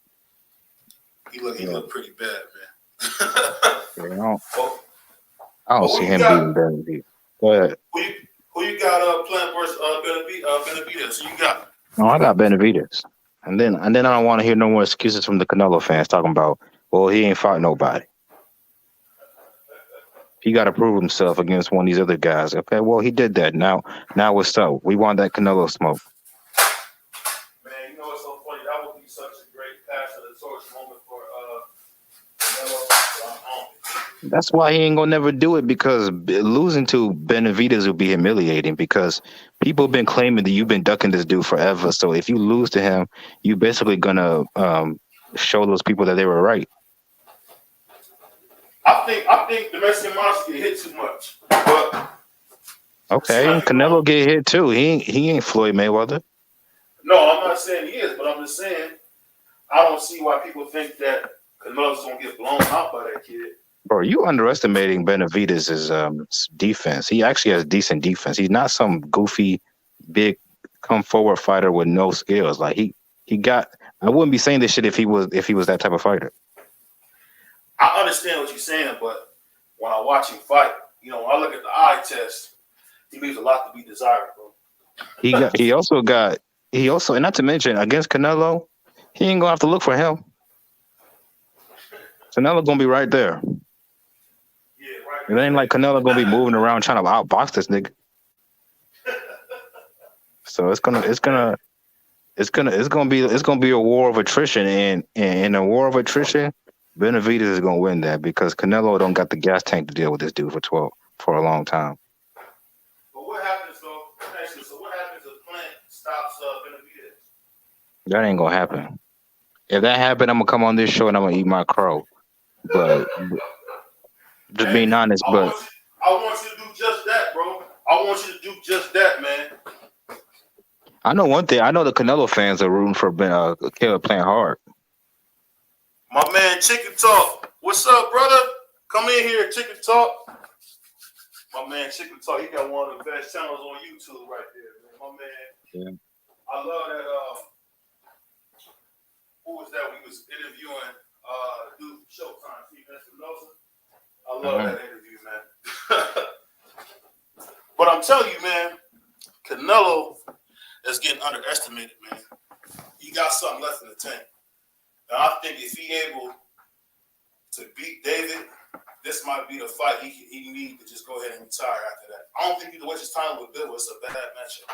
He looked pretty bad, man. I don't see him beating Benavidez. Go ahead. Who you got playing versus Benavidez? Who you got? No, I got Benavidez. And then I don't want to hear no more excuses from the Canelo fans talking about, well, he ain't fought nobody. He got to prove himself against one of these other guys. Okay, well, he did that. Now what's up? We want that Canelo smoke. Man, you know what's so funny? That would be such a great pass of the torch moment for Canelo. That's why he ain't gonna never do it, because losing to Benavidez would be humiliating, because people have been claiming that you've been ducking this dude forever. So if you lose to him, you basically gonna show those people that they were right. I think the Mexican monster get hit too much. But okay, Canelo get hit too. He ain't Floyd Mayweather. No, I'm not saying he is, but I'm just saying I don't see why people think that Canelo's gonna get blown out by that kid. Bro, you underestimating Benavidez's defense. He actually has decent defense. He's not some goofy, big, come forward fighter with no skills. Like he got. I wouldn't be saying this shit if he was that type of fighter. I understand what you're saying, but when I watch him fight, when I look at the eye test, he leaves a lot to be desired, bro. He also, and not to mention, against Canelo, he ain't gonna have to look for him. Canelo gonna be right there. Yeah, right. It ain't like Canelo gonna be moving around trying to outbox this nigga. So it's gonna be a war of attrition, and in a war of attrition, Benavidez is gonna win that, because Canelo don't got the gas tank to deal with this dude for a long time. But what happens though? So what happens if Plant stops Benavidez? That ain't gonna happen. If that happened, I'm gonna come on this show and I'm gonna eat my crow. But just being honest, I want you to do just that, bro. I want you to do just that, man. I know one thing. I know the Canelo fans are rooting for Caleb Plant hard. My man, Chicken Talk. What's up, brother? Come in here, Chicken Talk. My man, Chicken Talk. He got one of the best channels on YouTube right there, man. My man. Yeah. I love that. Who was that? We was interviewing dude from Showtime, Steve Espinosa. I love that interview, man. But I'm telling you, man, Canelo is getting underestimated, man. He got something left in the tank. And I think if he able to beat David, this might be the fight he need to just go ahead and retire after that. I don't think he can waste his time with Bill. It's a bad matchup.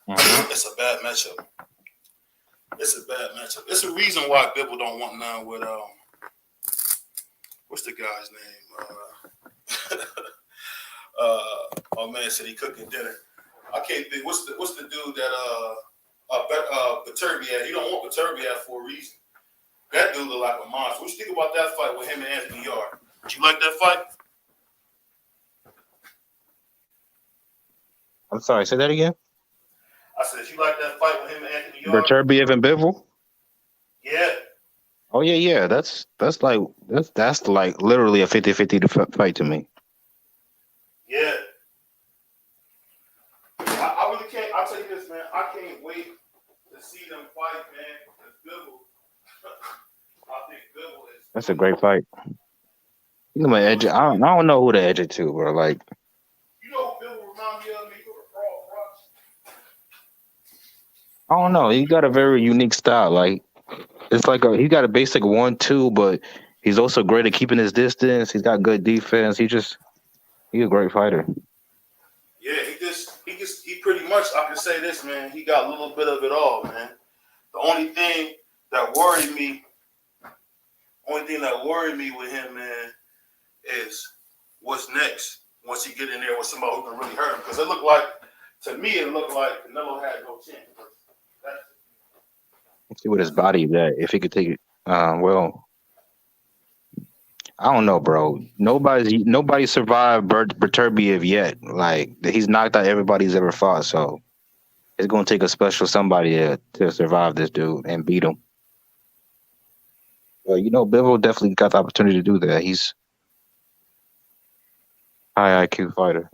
Mm-hmm. It's a bad matchup. It's a reason why Bibble don't want none with what's the guy's name? My man said he cooking dinner. I can't think. What's the dude that Beterbiev? You don't want Beterbiev for a reason. That dude look like a monster. What you think about that fight with him and Anthony Yarde? Did you like that fight? I'm sorry, say that again. I said, you like that fight with him and Anthony Yarde? Beterbiev and Bivol? Yeah. Oh yeah. That's like literally a 50-50 fight to me. Yeah. I really can't. I'll tell you this, man. I can't wait to see them fight, man. Because Bivol, I think Bivol is. That's a great fight. You know, my edge. Bivol, I don't know who to edge it to, bro. Like, you know who Bivol remind me of me for the fraud rocks? I don't know. He got a very unique style. Like, it's like he got a basic 1-2, but he's also great at keeping his distance. He's got good defense. He's a great fighter. Yeah, he pretty much, I can say this, man. He got a little bit of it all, man. The that worried me, only thing that worried me with him, man, is what's next once he get in there with somebody who can really hurt him. Because to me, it looked like Canelo had no chance. Let's see what his body that if he could take it. Well, I don't know, bro. Nobody survived Berturbiev yet. Like he's knocked out everybody he's ever fought. So it's gonna take a special somebody to survive this dude and beat him. Well, Bivol definitely got the opportunity to do that. He's high IQ fighter.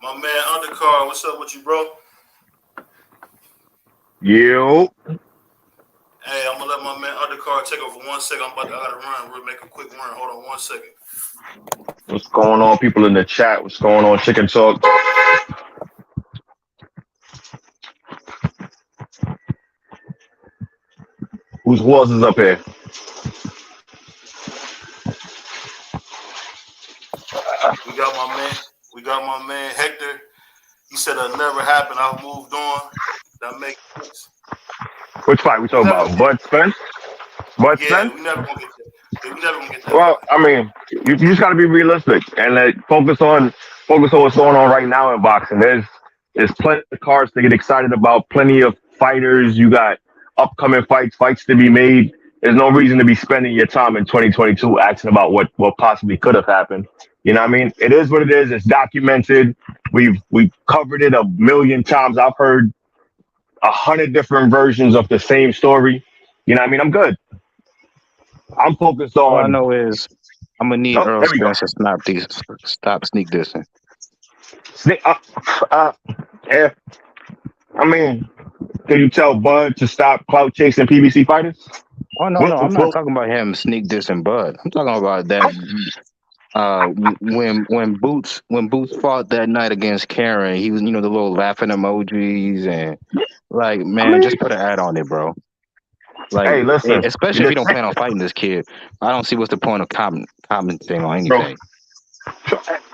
My man Undercard, what's up with you, bro? Yo, Hey, I'm gonna let my man Undercard take over 1 second. I gotta run. We'll make a quick run. Hold on 1 second. what's going on, people in the chat? What's going on, Chicken Talk? Who else is up here? We got my man Hector. He said it'll never happen. I've moved on. That makes sense. Which fight we talking about? Bud Spence? Bud Yeah, Spence? we never gonna get that. Yeah, we never gonna get that. Well, I mean, you just got to be realistic and focus on what's going on right now in boxing. There's plenty of cards to get excited about. Plenty of fighters. You got upcoming fights to be made. There's no reason to be spending your time in 2022 asking about what possibly could have happened. You know what I mean? It is what it is. It's documented. We've covered it a million times. I've heard 100 different versions of the same story. You know what I mean? I'm good. I'm focused All I on. know is I'm gonna need Oh, Earl there we go. Spence to stop sneak dissing. Sne- uh, uh, yeah. I mean, can you tell Bud to stop clout chasing PBC fighters? Oh no, Well, no, I'm not well, talking about him sneak dissing Bud. I'm talking about that. When Boots fought that night against Karen, he was the little laughing emojis and like I man, mean, just put an ad on it, bro. Like hey, listen, especially if you don't plan on fighting this kid, I don't see what's the point of commenting on bro. anything.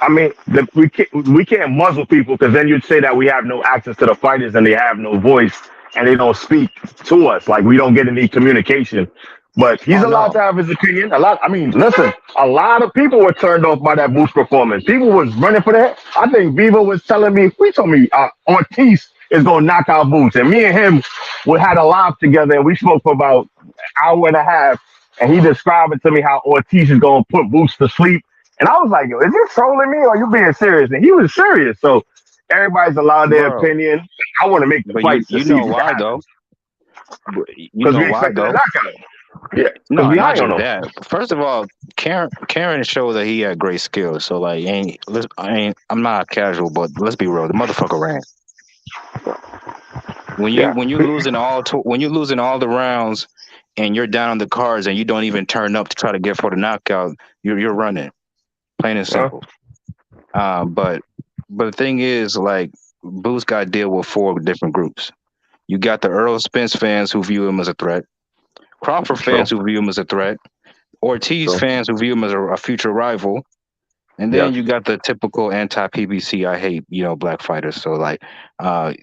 I mean, we can't muzzle people because then you'd say that we have no access to the fighters and they have no voice and they don't speak to us. Like we don't get any communication. But he's Oh allowed no, to have his opinion. I mean, listen, a lot of people were turned off by that Boost performance. People was running for the head. I think Viva was telling me, he told me Ortiz is going to knock out Boost. And me and him, we had a live together and we spoke for about an hour and a half. And he described it to me how Ortiz is going to put Boost to sleep. And I was like, yo, is you trolling me or are you being serious? And he was serious. So everybody's allowed their bro. opinion. I want to make the But you fights to you see know if it why happens. though? You Because know we why expected a though? knockout. Yeah, because No, we not high on just him. that. First of all, Karen showed that he had great skills. So like, I'm not casual, but let's be real. The motherfucker ran. When you Yeah. when you losing when you losing all the rounds, and you're down on the cards, and you don't even turn up to try to get for the knockout, you're running, plain and Uh, simple. But the thing is, like, Boost got to deal with four different groups. You got the Earl Spence fans who view him as a threat. Crawford fans who view him as a threat, Ortiz fans who view him as a future rival, and then you got the typical anti-PBC. I hate black fighters. So like,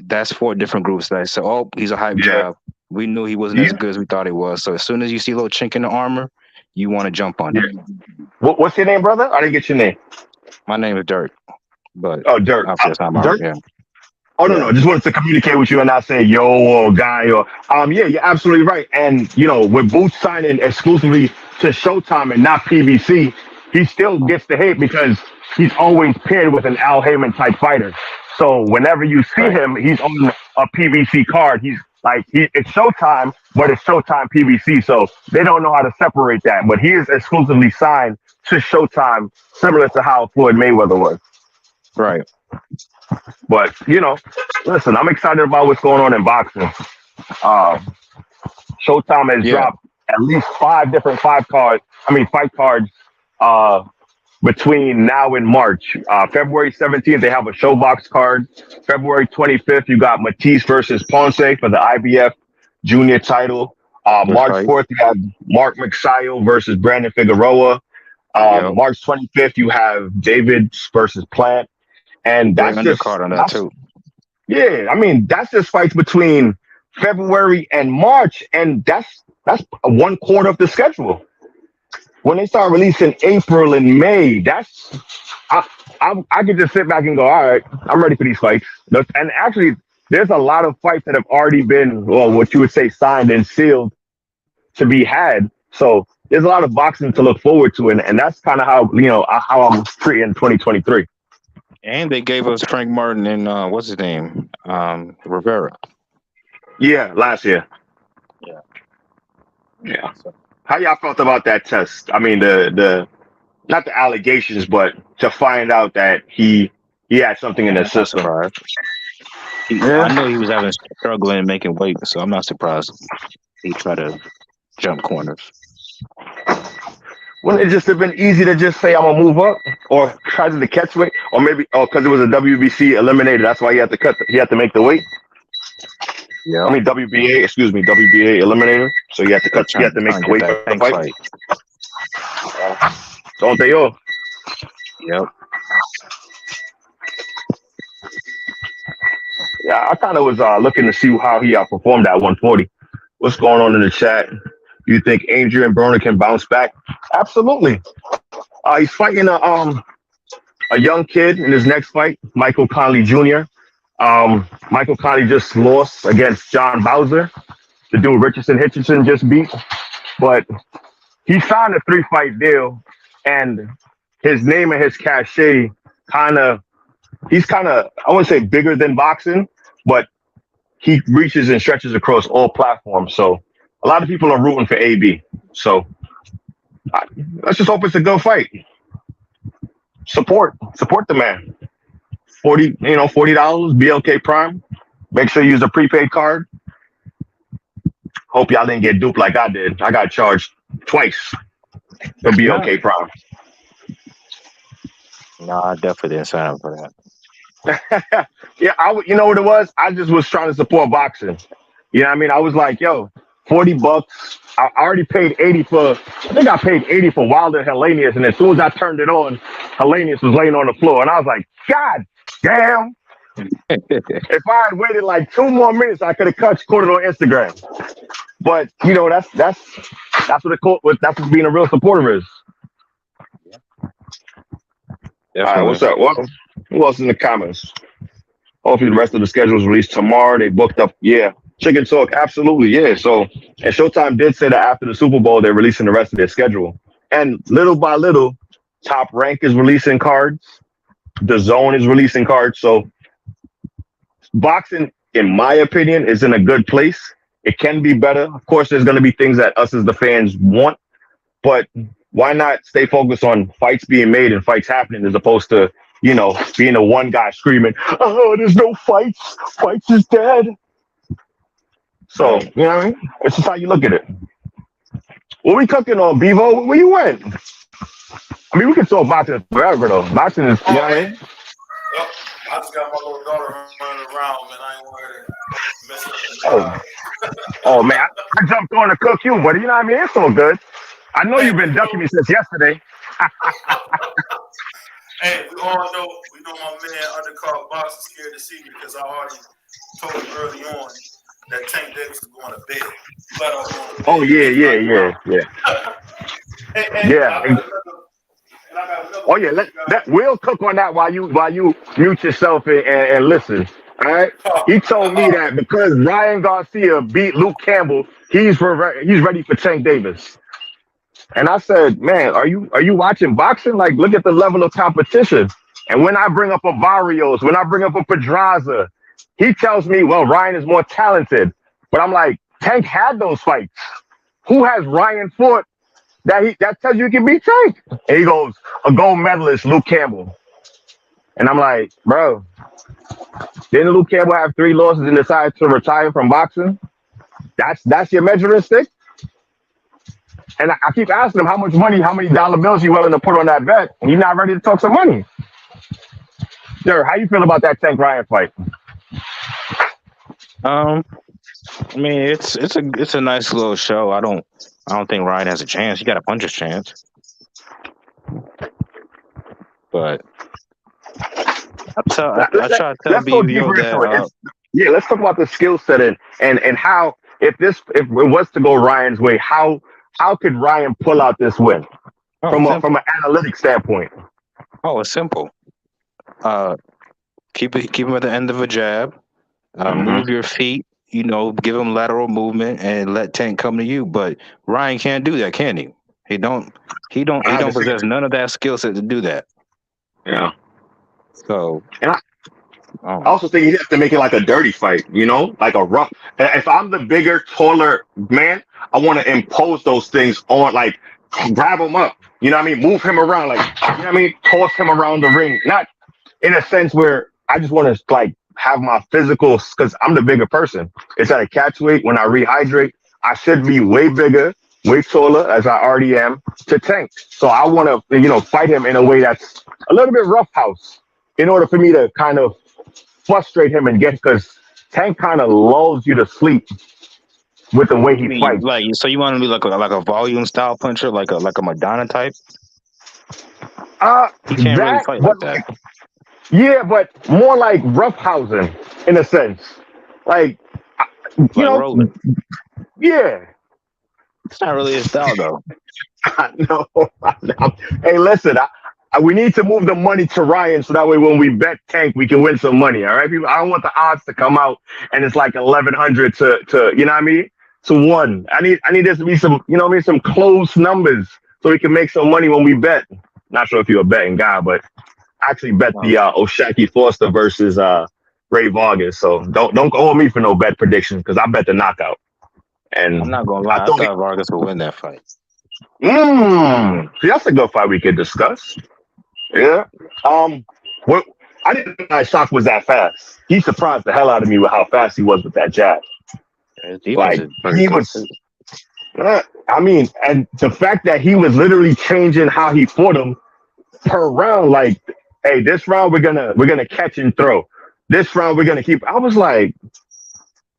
that's 4 different groups that say, "Oh, he's a hype job. We knew he wasn't as good as we thought he was." So as soon as you see a little chink in the armor, you want to jump on it. What's your name, brother? I didn't get your name. My name is Dirk. But Dirk. That's not my Dirk? yeah. Oh no, just wanted to communicate with you and not say yo or guy or yeah, you're absolutely right. And with Boots signing exclusively to Showtime and not PBC, he still gets the hate because he's always paired with an Al Heyman type fighter. So whenever you see him, he's on a PBC card. He's like it's Showtime, but it's Showtime PBC. So they don't know how to separate that. But he is exclusively signed to Showtime, similar to how Floyd Mayweather was. Right. But listen, I'm excited about what's going on in boxing. Showtime has dropped at least 5 different fight cards between now and March. February 17th, they have a ShowBox card. February 25th, you got Matisse versus Ponce for the IBF junior title. March 4th, you have Mark McSayo versus Brandon Figueroa. March 25th, you have David versus Plant. And that's just undercard on that too. Yeah, I mean that's just fights between February and March, and that's 1/4 of the schedule. When they start releasing April and May, I can just sit back and go, all right, I'm ready for these fights. And actually, there's a lot of fights that have already been, well, what you would say, signed and sealed to be had. So there's a lot of boxing to look forward to, and that's kind of how I'm treating 2023. And they gave us Frank Martin and what's his name? Rivera. Yeah, last year. Yeah. How y'all felt about that test? I mean, the not the allegations, but to find out that he had something in his system. I know he was struggling making weight, so I'm not surprised he tried to jump corners. Wouldn't it just have been easy to just say I'm gonna move up, or try to catch weight, or maybe because it was a WBC eliminator, that's why he had to make the weight. Yeah, I mean WBA eliminator, so you have to cut. You have to make the weight for the fight. Don't they all? Yep. Yeah, I kind of was looking to see how he outperformed at 140. What's going on in the chat? You think Adrian Broner can bounce back? Absolutely. He's fighting a young kid in his next fight, Michael Conley Jr. Michael Conley just lost against John Bowser, the dude Richardson Hitchinson just beat. But he signed a 3-fight deal, and his name and his cachet he's kind of, I wouldn't say bigger than boxing, but he reaches and stretches across all platforms. So a lot of people are rooting for AB. So let's just hope it's a good fight. Support the man. $40, BLK Prime. Make sure you use a prepaid card. Hope y'all didn't get duped like I did. I got charged twice for BLK Prime. No, I definitely didn't sign up for that. Yeah, you know what it was? I just was trying to support boxing. You know what I mean? I was like, yo, $40. I already paid 80 for, I think I paid 80 for Wilder Helenius, and as soon as I turned it on, Helenius was laying on the floor, and I was like, God damn. If I had waited like 2 more minutes, I could have caught it on Instagram. But that's what being a real supporter is. All right, what's up? Well, who else in the comments? Hopefully the rest of the schedule is released tomorrow. They booked up, Chicken Talk, absolutely, yeah. So, and Showtime did say that after the Super Bowl, they're releasing the rest of their schedule. And little by little, Top Rank is releasing cards. The Zone is releasing cards. So, boxing, in my opinion, is in a good place. It can be better. Of course, there's going to be things that us as the fans want, but why not stay focused on fights being made and fights happening as opposed to, being the one guy screaming, oh, there's no fights. Fights is dead. So, you know what I mean? It's just how you look at it. What we cooking on, Bevo? Where you went? I mean, we can talk boxing forever, though. Boxing is, you know what I mean? Yep. I just got my little daughter running around, man. I ain't want her to mess up. Oh man, I I jumped on to cook you, but you know what I mean? It's all good. I know you've been ducking me since yesterday. Hey, we know my man Undercard Box is scared to see me because I already told him early on that Tank Davis is going to bed. Flat out going to bed. Oh yeah. And Oh yeah, we'll cook on that while you mute yourself and listen. All right. He told me that because Ryan Garcia beat Luke Campbell, he's ready for Tank Davis. And I said, man, are you watching boxing? Like, look at the level of competition. And when I bring up a Barrios, when I bring up a Pedraza, he tells me, well, Ryan is more talented. But I'm like, Tank had those fights. Who has Ryan fought that tells you he can beat Tank? And he goes, a gold medalist, Luke Campbell. And I'm like, bro, didn't Luke Campbell have 3 losses and decide to retire from boxing? That's your measuring stick? And I keep asking him how much money, how many dollar bills you willing to put on that bet, and you're not ready to talk some money. Sir, how you feel about that Tank Ryan fight? I mean, it's a nice little show. I don't think Ryan has a chance. He got a puncher's chance, but I try to tell BBO that. Yeah, let's talk about the skill set and how if it was to go Ryan's way, how could Ryan pull out this win from an analytic standpoint? Oh, it's simple. Keep him at the end of a jab. Move your feet. Give him lateral movement and let Tank come to you. But Ryan can't do that, can he? He don't possess none of that skill set to do that. Yeah. So. And I also think you have to make it like a dirty fight, like a rough. If I'm the bigger, taller man, I want to impose those things on, like grab him up, move him around, like, toss him around the ring. Not in a sense where I just want to like have my physical, because I'm the bigger person. It's at a catch weight. When I rehydrate, I should be way bigger, way taller, as I already am, to Tank. So I want to, fight him in a way that's a little bit roughhouse in order for me to kind of frustrate him and because Tank kind of lulls you to sleep with the way he fights. Like, so you want to be like a volume style puncher, like a Madonna type? He can't really fight like that. Yeah, but more like roughhousing in a sense. Like, rolling. Yeah. It's not really his style though. I know. Hey, listen, we need to move the money to Ryan so that way when we bet Tank, we can win some money. All right, people. I don't want the odds to come out and it's like 1,100 to 1. I need this to be some, some close numbers so we can make some money when we bet. Not sure if you're a betting guy, but I actually bet the O'Shaquie Foster versus Ray Vargas. So don't owe me for no bet predictions because I bet the knockout. And I'm not gonna lie, I thought Vargas would win that fight. See, that's a good fight we could discuss. Yeah. What I didn't realize Shock was that fast. He surprised the hell out of me with how fast he was with that jab. Like he was. And the fact that he was literally changing how he fought him per round. Like, hey, this round we're gonna catch and throw. This round we're gonna keep. I was like,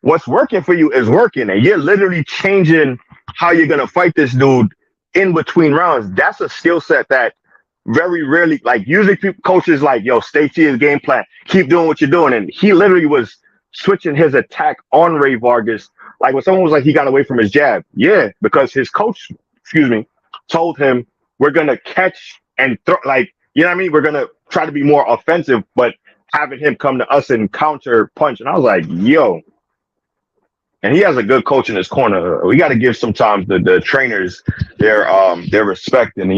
what's working for you is working, and you're literally changing how you're gonna fight this dude in between rounds. That's a skill set that very rarely, like usually coaches like, yo, stay to his game plan, keep doing what you're doing. And he literally was switching his attack on Ray Vargas. Like when someone was like, he got away from his jab. Yeah, because his coach, told him we're going to catch and throw, like, we're going to try to be more offensive, but having him come to us and counter punch. And I was like, yo. And he has a good coach in his corner. We got to give sometimes the trainers their respect. And,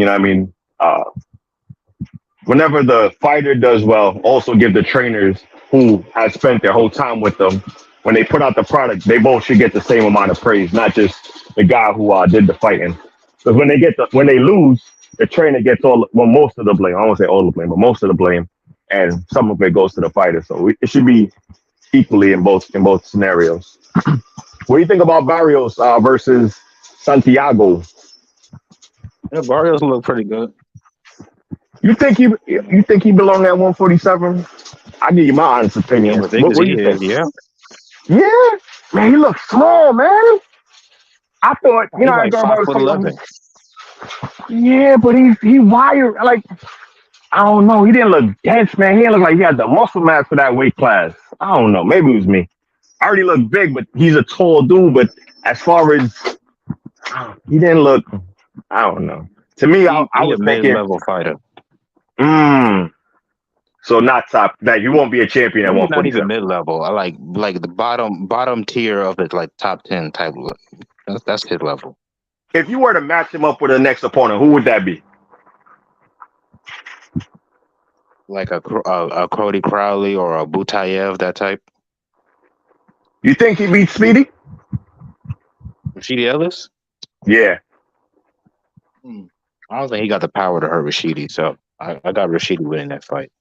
whenever the fighter does well, also give the trainers who have spent their whole time with them, when they put out the product, they both should get the same amount of praise, not just the guy who did the fighting. Because when they lose, the trainer gets most of the blame. I won't say all the blame, but most of the blame, and some of it goes to the fighter. So it should be equally in both scenarios. What do you think about Barrios versus Santiago? Yeah, Barrios look pretty good. You think he belong at 147? I give you my honest opinion. What do you think? Yeah, man, he looks small, man. I thought, you He's know, I like go five about foot 11. yeah, but he wired like I don't know. He didn't look dense, man. He didn't look like he had the muscle mass for that weight class. I don't know. Maybe it was me. I already look big, but he's a tall dude. But as far as he didn't look, I don't know. To me, I He a was mid thinking, level fighter. so not top. That you won't be a champion at Maybe not even 147. mid level. I like the bottom tier of it, like top 10 type. That's his level. If you were to match him up with the next opponent, who would that be? Like a Cody Crowley or a Butayev, that type. You think he beats Speedy? Rashidi Ellis? Yeah. I don't think he got the power to hurt Rashidi, so I got Rashidi winning that fight.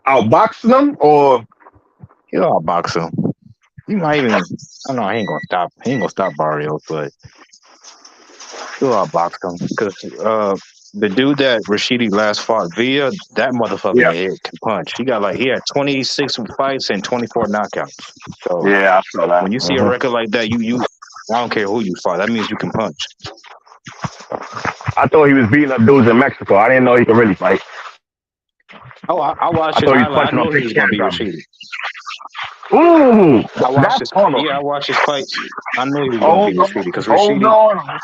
Outboxing him or He'll outbox him. He might even. I don't know. He ain't gonna stop Barrios, but he'll outbox him because the dude that Rashidi last fought Villa, that motherfucking head can punch. He had 26 fights and 24 knockouts. So yeah, I saw that. when you see a record like that, you I don't care who you fought. That means you can punch. I thought he was beating up dudes in Mexico. I didn't know he could really fight. Oh, I watched his thought he was highlight. I punching knew off he big was gonna be cans Rashidi. Ooh, I watched that's I watched his fights. I knew he was going to be Rashidi because Rashidi.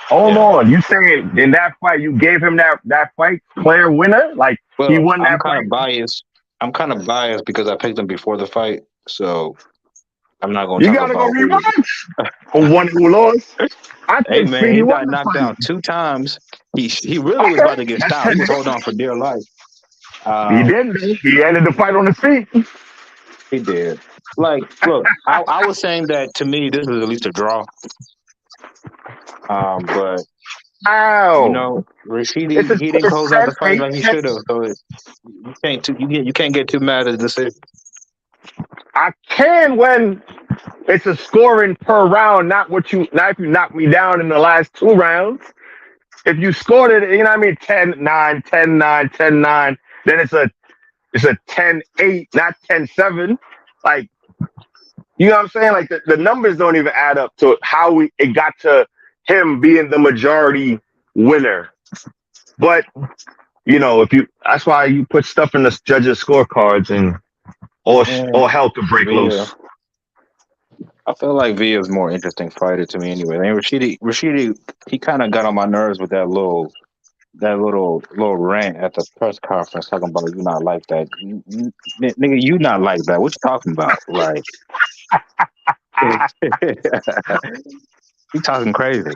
Hold on. You saying in that fight you gave him that fight clear winner? Like he won that fight? I'm kind of biased because I picked him before the fight, so I'm not going to You talk gotta go about rematch. Who won? Who lost? Hey man, he got knocked down 2 times. He really was about to get stopped. He was holding on for dear life. He didn't. He ended the fight on his feet. He did. Like, look, I was saying that to me, this was at least a draw. But you know, Rashidi, he didn't close out the fight like he should have. So you can't get too mad at the decision. I can when it's a scoring per round, not if you knock me down in the last 2 rounds. If you scored it, you know what I mean, 10-9, 10-9, 10-9, then it's a 10-8, not 10-7. Like, you know what I'm saying? Like the numbers don't even add up to how it got to him being the majority winner. But you know, that's why you put stuff in the judges' scorecards and all hell could break loose. I feel like Villa's more interesting fighter to me anyway. And Rashidi, he kind of got on my nerves with that little rant at the press conference talking about you not like that. Nigga, you not like that. What you talking about? Like, you talking crazy.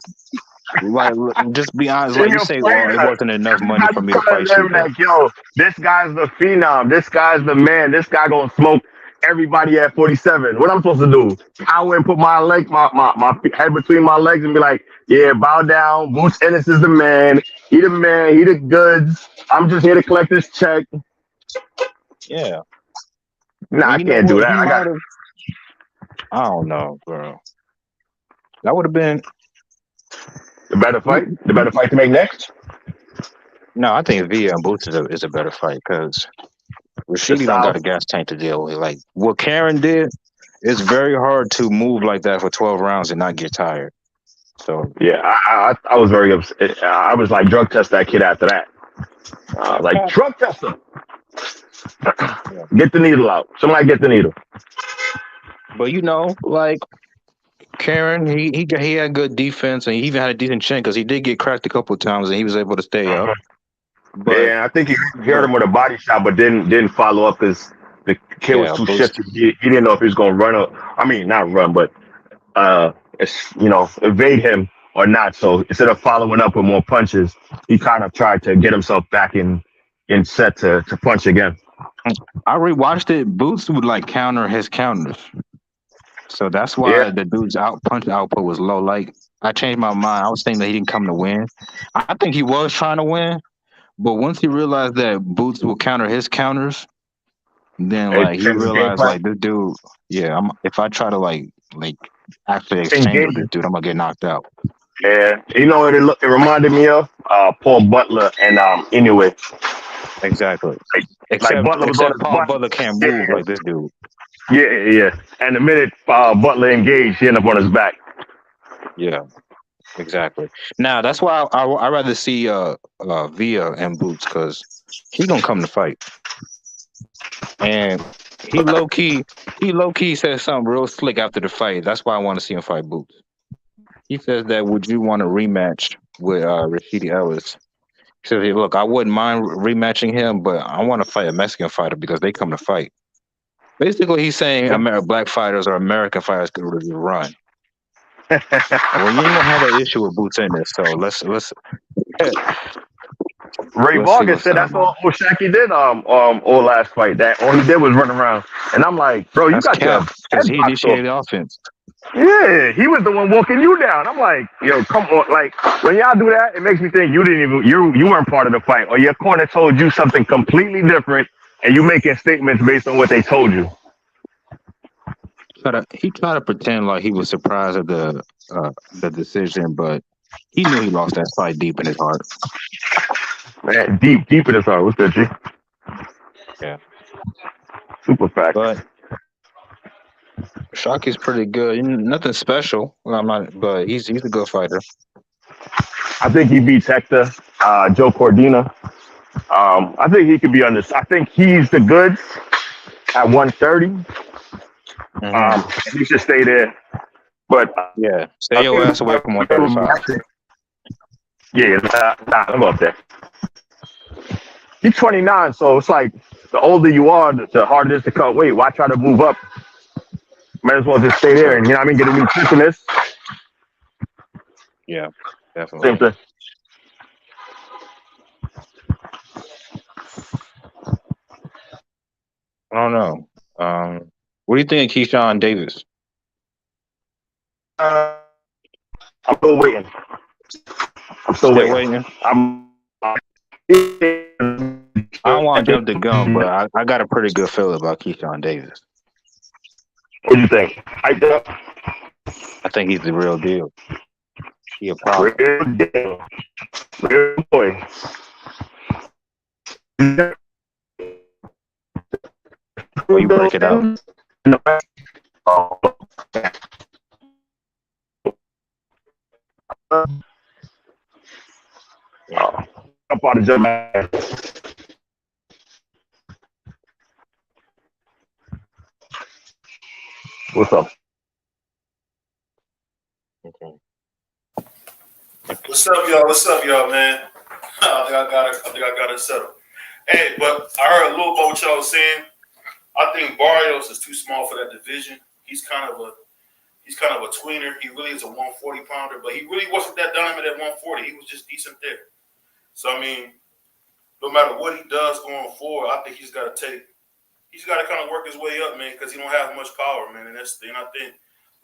Like, just be honest. Like you say, well, it wasn't enough money for me to fight you. Like, yo, this guy's the phenom. This guy's the man. This guy gonna smoke everybody at 47. What I'm supposed to do? I went and put my head between my legs and be like, yeah, bow down. Boots Ennis is the man. He the man. He the goods. I'm just here to collect this check. Yeah. Nah, I can't do that. I don't know, bro. That would have been the better fight. The better fight to make next. No, I think Villa and Boots is a better fight because Rashidi don't got a gas tank to deal with. Like what Karen did, it's very hard to move like that for 12 rounds and not get tired. So yeah, I was very upset. I was like, drug test that kid after that. Like drug test him. Get the needle out. Somebody get the needle. But you know, like Karen, he had good defense and he even had a decent chin because he did get cracked a couple of times and he was able to stay up. But, yeah, I think he hurt him with a body shot, but didn't follow up because the kid was too shifty. He didn't know if he was going to run. Not run, but evade him or not. So instead of following up with more punches, he kind of tried to get himself back in set to punch again. I rewatched it. Boots would like counter his counters. So that's why the dude's punch output was low. Like, I changed my mind. I was thinking that he didn't come to win. I think he was trying to win. But once he realized that Boots will counter his counters, then like he realized like this dude, if I try to like actually exchange with this dude, I'm gonna get knocked out. Yeah, you know what it reminded me of? Paul Butler and Inoue. Exactly. Except Paul Butler can't move like this dude. Yeah. And the minute Butler engaged, he ended up on his back. Yeah, exactly. Now that's why I rather see Via and Boots because he gonna come to fight, and he low key said something real slick after the fight. That's why I want to see him fight Boots. He says that would you want a rematch with Rashidi Ellis? He said, hey, look, I wouldn't mind rematching him, but I want to fight a Mexican fighter because they come to fight. Basically, he's saying black fighters or American fighters could really run. Well, you ain't gonna have that issue with Boots in this, so let's Ray let's see Vargas what's said up. that's all Shaqy did all last fight. That all he did was run around. And I'm like, bro, you That's got your cap because head he boxed off. initiated the offense. Yeah, he was the one walking you down. I'm like, yo, come on. Like when y'all do that, it makes me think you weren't part of the fight, or your corner told you something completely different, and you making statements based on what they told you. He tried to pretend like he was surprised at the decision, but he knew he lost that fight deep in his heart. Man, deep in his heart. What's good, G? Yeah, Super fact. but Shockey's pretty good. Nothing special. Well, I'm not, but he's a good fighter. I think he beats Hector, Joe Cordina. I think he could be on this. I think he's the goods at 130. He should stay there. But Yeah, stay I your think ass away from 135. yeah, I'm up there. He's 29, so it's like the older you are, the harder it is to cut weight. Why try to move up? Might as well just stay there True. and get a nutritionist. Yeah, definitely. Same thing. I don't know. What do you think of Keyshawn Davis? Uh, I'm still waiting. Still waiting. I'm. I don't want to jump the gun, but I got a pretty good feeling about Keyshawn Davis. What do you think? I think he's the real deal. He a problem. Real deal. Real boy. Or you break it out. Up out of Germany. What's up? Okay. What's up, y'all? What's up, y'all, man? I think I got it settled. Hey, but I heard a little about what y'all was saying. I think Barrios is too small for that division. He's kind of a tweener. He really is a 140 pounder, but he really wasn't that diamond at 140. He was just decent there. So I mean, no matter what he does going forward, I think he's got to kind of work his way up, man, because he don't have much power, man. And I think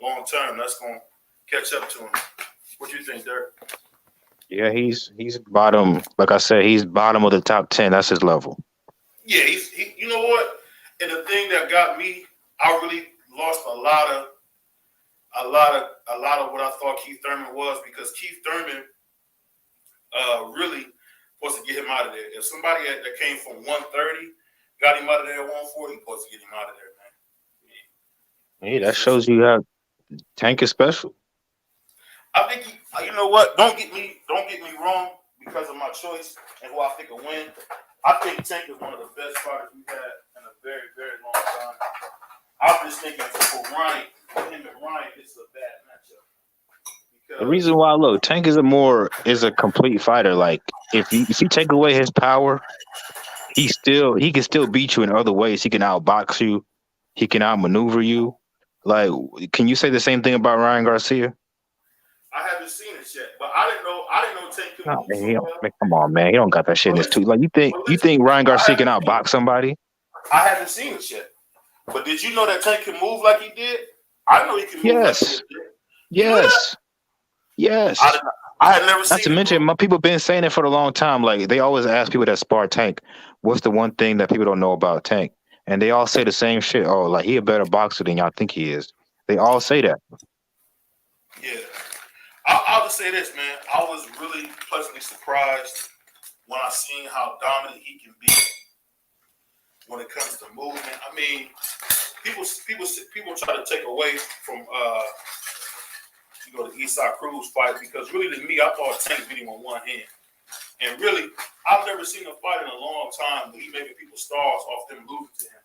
long term that's going to catch up to him. What do you think, Derek? Yeah, he's bottom. Like I said, he's bottom of the top 10. That's his level. Yeah, he. You know what? And the thing that got me, I really lost a lot of what I thought Keith Thurman was, because Keith Thurman really supposed to get him out of there. If somebody that came from 130 got him out of there at 140, supposed to get him out of there, man. Yeah, that shows you how Tank is special. I think you know what? Don't get me wrong because of my choice and who I think will win. I think Tank is one of the best fighters we've had in a very, very long time. I'm just thinking for him and Ryan, this is a bad matchup. The reason why, look, Tank is a complete fighter. Like if you take away his power, he can still beat you in other ways. He can outbox you, he can outmaneuver you. Like, can you say the same thing about Ryan Garcia? I haven't seen it yet, but I didn't know Tank could move so well. Man, come on, man, he don't got that shit in his tooth. Like you think Ryan Garcia can outbox somebody? I haven't seen it yet, but did you know that Tank can move like he did? I know he can move. Yes, yes, yes. I had never seen. Not to mention, my people been saying it for a long time. Like they always ask people that spar Tank, what's the one thing that people don't know about Tank? And they all say the same shit. Oh, like he a better boxer than y'all think he is. They all say that. Yeah. I'll just say this, man. I was really pleasantly surprised when I seen how dominant he can be when it comes to movement. I mean, people try to take away from the Eastside Cruz fight because really to me, I thought Tank beat him on one hand. And really, I've never seen a fight in a long time where he making people stars off them losing to him.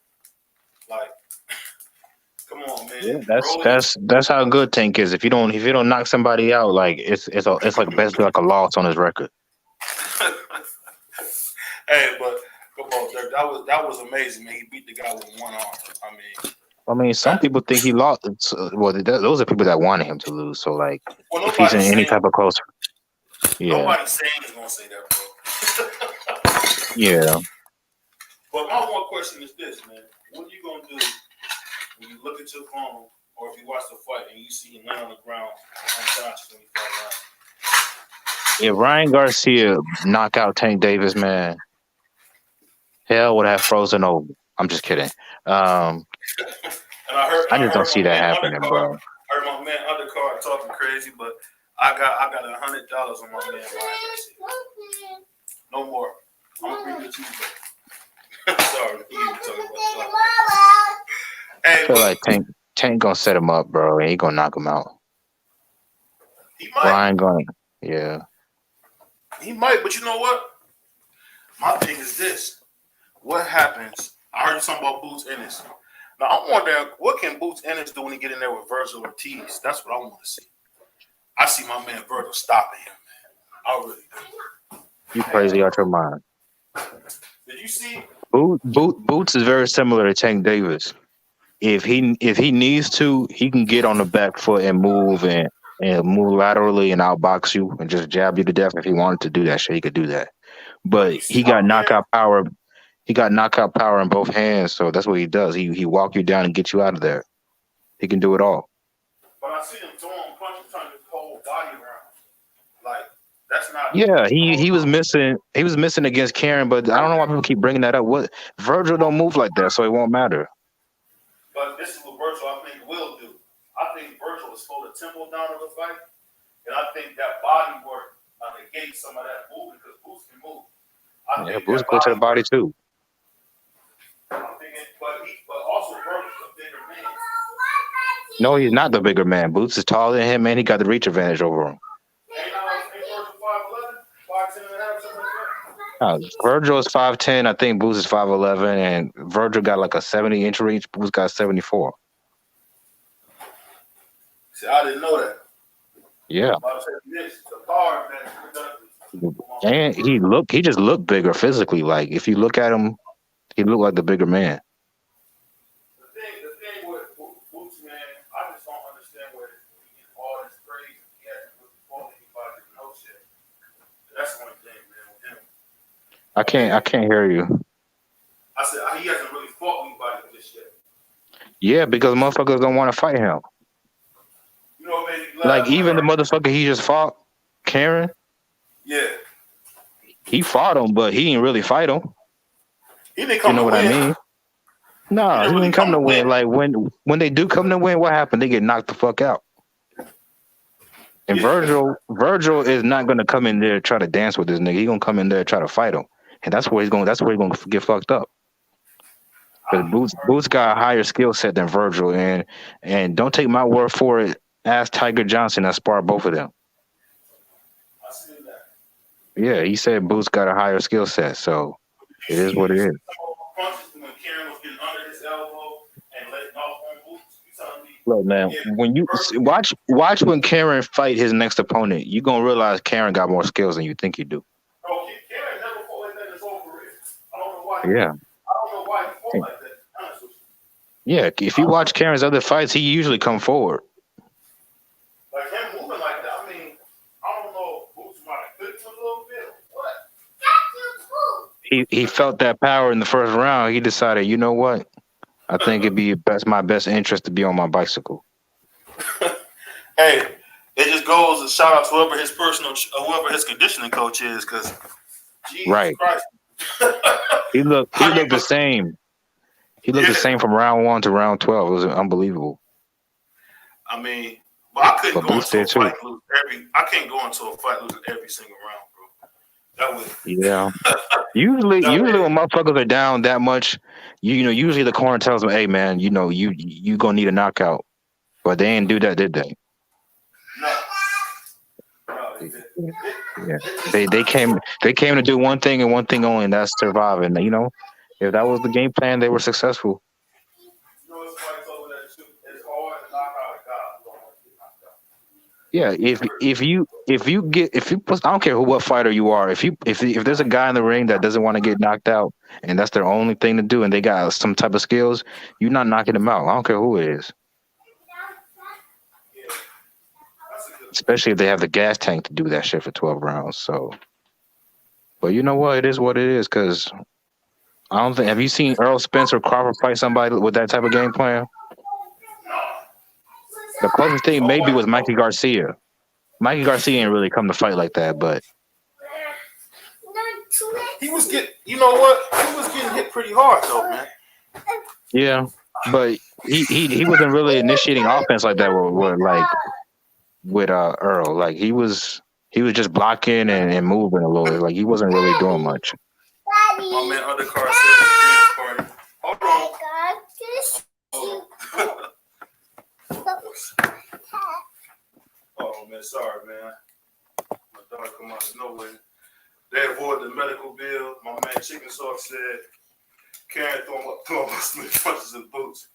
Like, come on, man. Yeah, that's how good Tank is. If you don't knock somebody out, like it's like basically like a loss on his record. Hey, but come on, Dirk, that was amazing, man. He beat the guy with one arm. I mean, some people think he lost. Well, those are people that wanted him to lose. So, like, well, if he's in any type of close, nobody's saying he's gonna say that, bro. Yeah. But my one question is this, man: what are you gonna do when you look at your phone, or if you watch the fight and you see him laying on the ground unconscious when he falls down? If Ryan Garcia knock out Tank Davis, man, hell would have frozen over. I'm just kidding. And I just don't see that happening, bro. I heard my man Undercard talking crazy, but I got $100 on my man Ryan Garcia. No more. I'm gonna bring it to you, bro. Sorry, you talking about. Hey, I feel like Tank gonna set him up, bro, and he gonna knock him out. He might. Ryan gonna, yeah. He might, but you know what? My thing is this: what happens? I heard you talking about Boots Ennis. Now I'm wondering what can Boots Ennis do when he get in there with Virgil Ortiz? That's what I want to see. I see my man Virgil stopping him, man. I really do. You crazy out your mind. Did you see? Boots is very similar to Tank Davis. If he needs to, he can get on the back foot and move laterally and outbox you and just jab you to death. If he wanted to do that shit, he could do that. But he got knockout power. He got knockout power in both hands, so that's what he does. He walk you down and get you out of there. He can do it all. But I see him throwing punches, turning his whole body around. Like that's not. Yeah, he was missing. He was missing against Karen, but I don't know why people keep bringing that up. What Virgil don't move like that, so it won't matter. But this is what Virgil I think will do. I think Virgil will slow the tempo down of the fight, and I think that body work negates some of that movement because Boots can move. Yeah, Boots go to the body too. I'm thinking, but also Virgil's a bigger man. No, he's not the bigger man. Boots is taller than him, and he got the reach advantage over him. Ain't Virgil 5'11", 5'10 and a half, something like that? Virgil is 5'10". I think Boots is 5'11", and Virgil got like a 70-inch reach. Boots got 74. See, I didn't know that. Yeah. This, the car, And he just looked bigger physically. Like if you look at him, he looked like the bigger man. The thing with Boots, man, I just don't understand where he gets all this praise and he hasn't really fought anybody with no shit. That's the only thing, man, with him. I can't hear you. I said he hasn't really fought anybody with this shit. Yeah, because motherfuckers don't want to fight him. You know, man, like even the motherfucker he just fought, Karen. Yeah. He fought him, but he didn't really fight him. He didn't come you know to what win. I mean? No, he didn't come to win. Like when they do come to win, what happened? They get knocked the fuck out. And Yeah. Virgil is not gonna come in there and try to dance with this nigga. He gonna come in there and try to fight him, and that's where he's gonna get fucked up. Because Boots got a higher skill set than Virgil, and don't take my word for it. Ask Tiger Johnson that sparred both of them. I see that. Yeah, he said Boots got a higher skill set, so it is what it is. Punches when Karen was getting under his elbow and letting off on Boots. You telling me? Look, man, when you watch when Karen fight his next opponent, you gonna realize Karen got more skills than you think you do. Bro, Karen never fought like that in his whole career. I don't know why. Yeah. I don't know why he fought like that. Honest with you. Yeah, if you watch Karen's other fights, he usually come forward. Like him moving like that. I mean, I don't know. Boots might have clipped him a little bit. Or what? He felt that power in the first round. He decided, you know what? I think it'd be my best interest to be on my bicycle. Hey, it just goes to shout out to whoever his conditioning coach is, because Jesus Right. Christ. He looked the same. He looked the same from round 1 to round 12. It was unbelievable. I mean, but I couldn't But go Boots into a did too. fight losing I can't go into a fight losing every single round, bro. That would Yeah. Usually when motherfuckers are down that much, usually the corner tells them, hey man, you gonna need a knockout. But they didn't do that, did they? no. Yeah, they came to do one thing and one thing only, and that's survive. And if that was the game plan, they were successful. You know, it's fights over that too. It's hard to knock out a guy who don't want to get knocked out. Yeah, I don't care what fighter you are. If there's a guy in the ring that doesn't want to get knocked out, and that's their only thing to do, and they got some type of skills, you're not knocking them out. I don't care who it is, Yeah, that's a good. especially if they have the gas tank to do that shit for 12 rounds. So, but you know what? It is what it is. Because I don't think. Have you seen Earl Spence or Crawford fight somebody with that type of game plan? The closest thing maybe was Mikey Garcia. Mikey Garcia ain't really come to fight like that, but He was getting, you know what? He was getting hit pretty hard though, man. yeah, but he wasn't really initiating offense like that with Earl. Like he was just blocking and moving a little. Like he wasn't really doing much. My man Undercard said dance party. Hold on. Oh man, sorry man. My daughter come out of nowhere. They avoid the medical bill. My man Chicken Sauce said, Karen throw my Smith punches and Boots.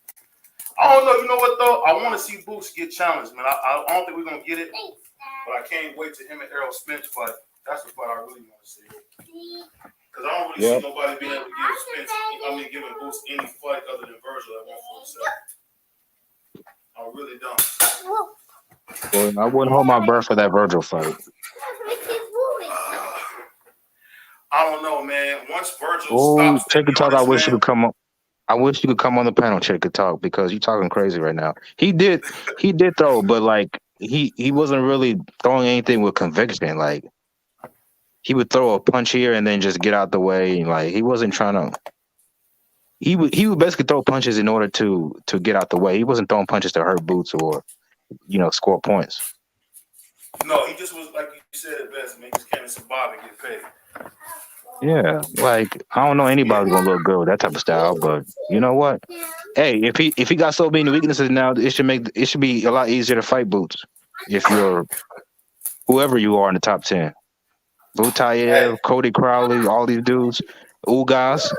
I don't know. You know what though? I want to see Boots get challenged, man. I don't think we're gonna get it, but I can't wait to him and Errol Spence fight. That's the fight I really want to see. Because I don't really see nobody being able to give Spence, giving Boots any fight other than Virgil at 147. I really don't. Well, I wouldn't hold my breath for that Virgil fight. I don't know, man. Once Virgil Oh, stops, Chicken Talk, I wish you could come on. I wish you could come on the panel, Chicken Talk, because you're talking crazy right now. He did throw, but like he wasn't really throwing anything with conviction. Like he would throw a punch here and then just get out the way. Like he wasn't trying to. He would basically throw punches in order to get out the way. He wasn't throwing punches to hurt Boots or score points. No, he just was like you said it best, man. He just came to survive and get paid. Yeah, like I don't know anybody's gonna look good with that type of style, but you know what? Hey, if he got so many weaknesses now, it should be a lot easier to fight Boots if you're whoever you are in the top 10. Butayev, Cody Crowley, all these dudes, Ugas,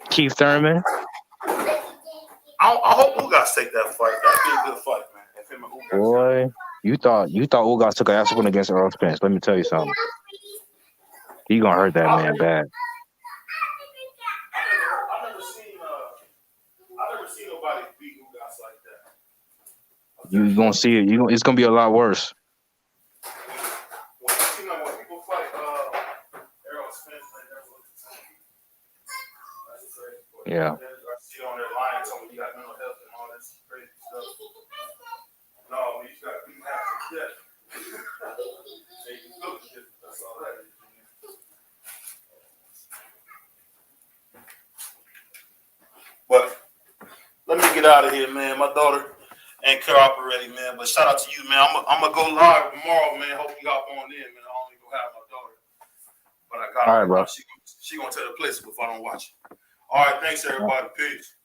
Keith Thurman. I hope Ugas take that fight. That'd be a good fight, man. If him and Ugas. Boy, you thought Ugas took an ass whooping against Earl Spence. Let me tell you something. He gonna hurt that man bad. I never seen nobody beat Ugas like that. You gonna see it. It's gonna be a lot worse. When people fight Errol Spence, they never look the same. That's crazy. Yeah. I see on their line telling me you got mental health and all this crazy stuff. No, you got to be half to death. You look different. That's all that is. But let me get out of here, man. My daughter ain't cooperating, man. But shout out to you, man. I'm gonna go live tomorrow, man. Hope you hop on in, man. I only go have my daughter, but I got all right, bro. She gonna tell the place if I don't watch it. All right, thanks everybody. Peace.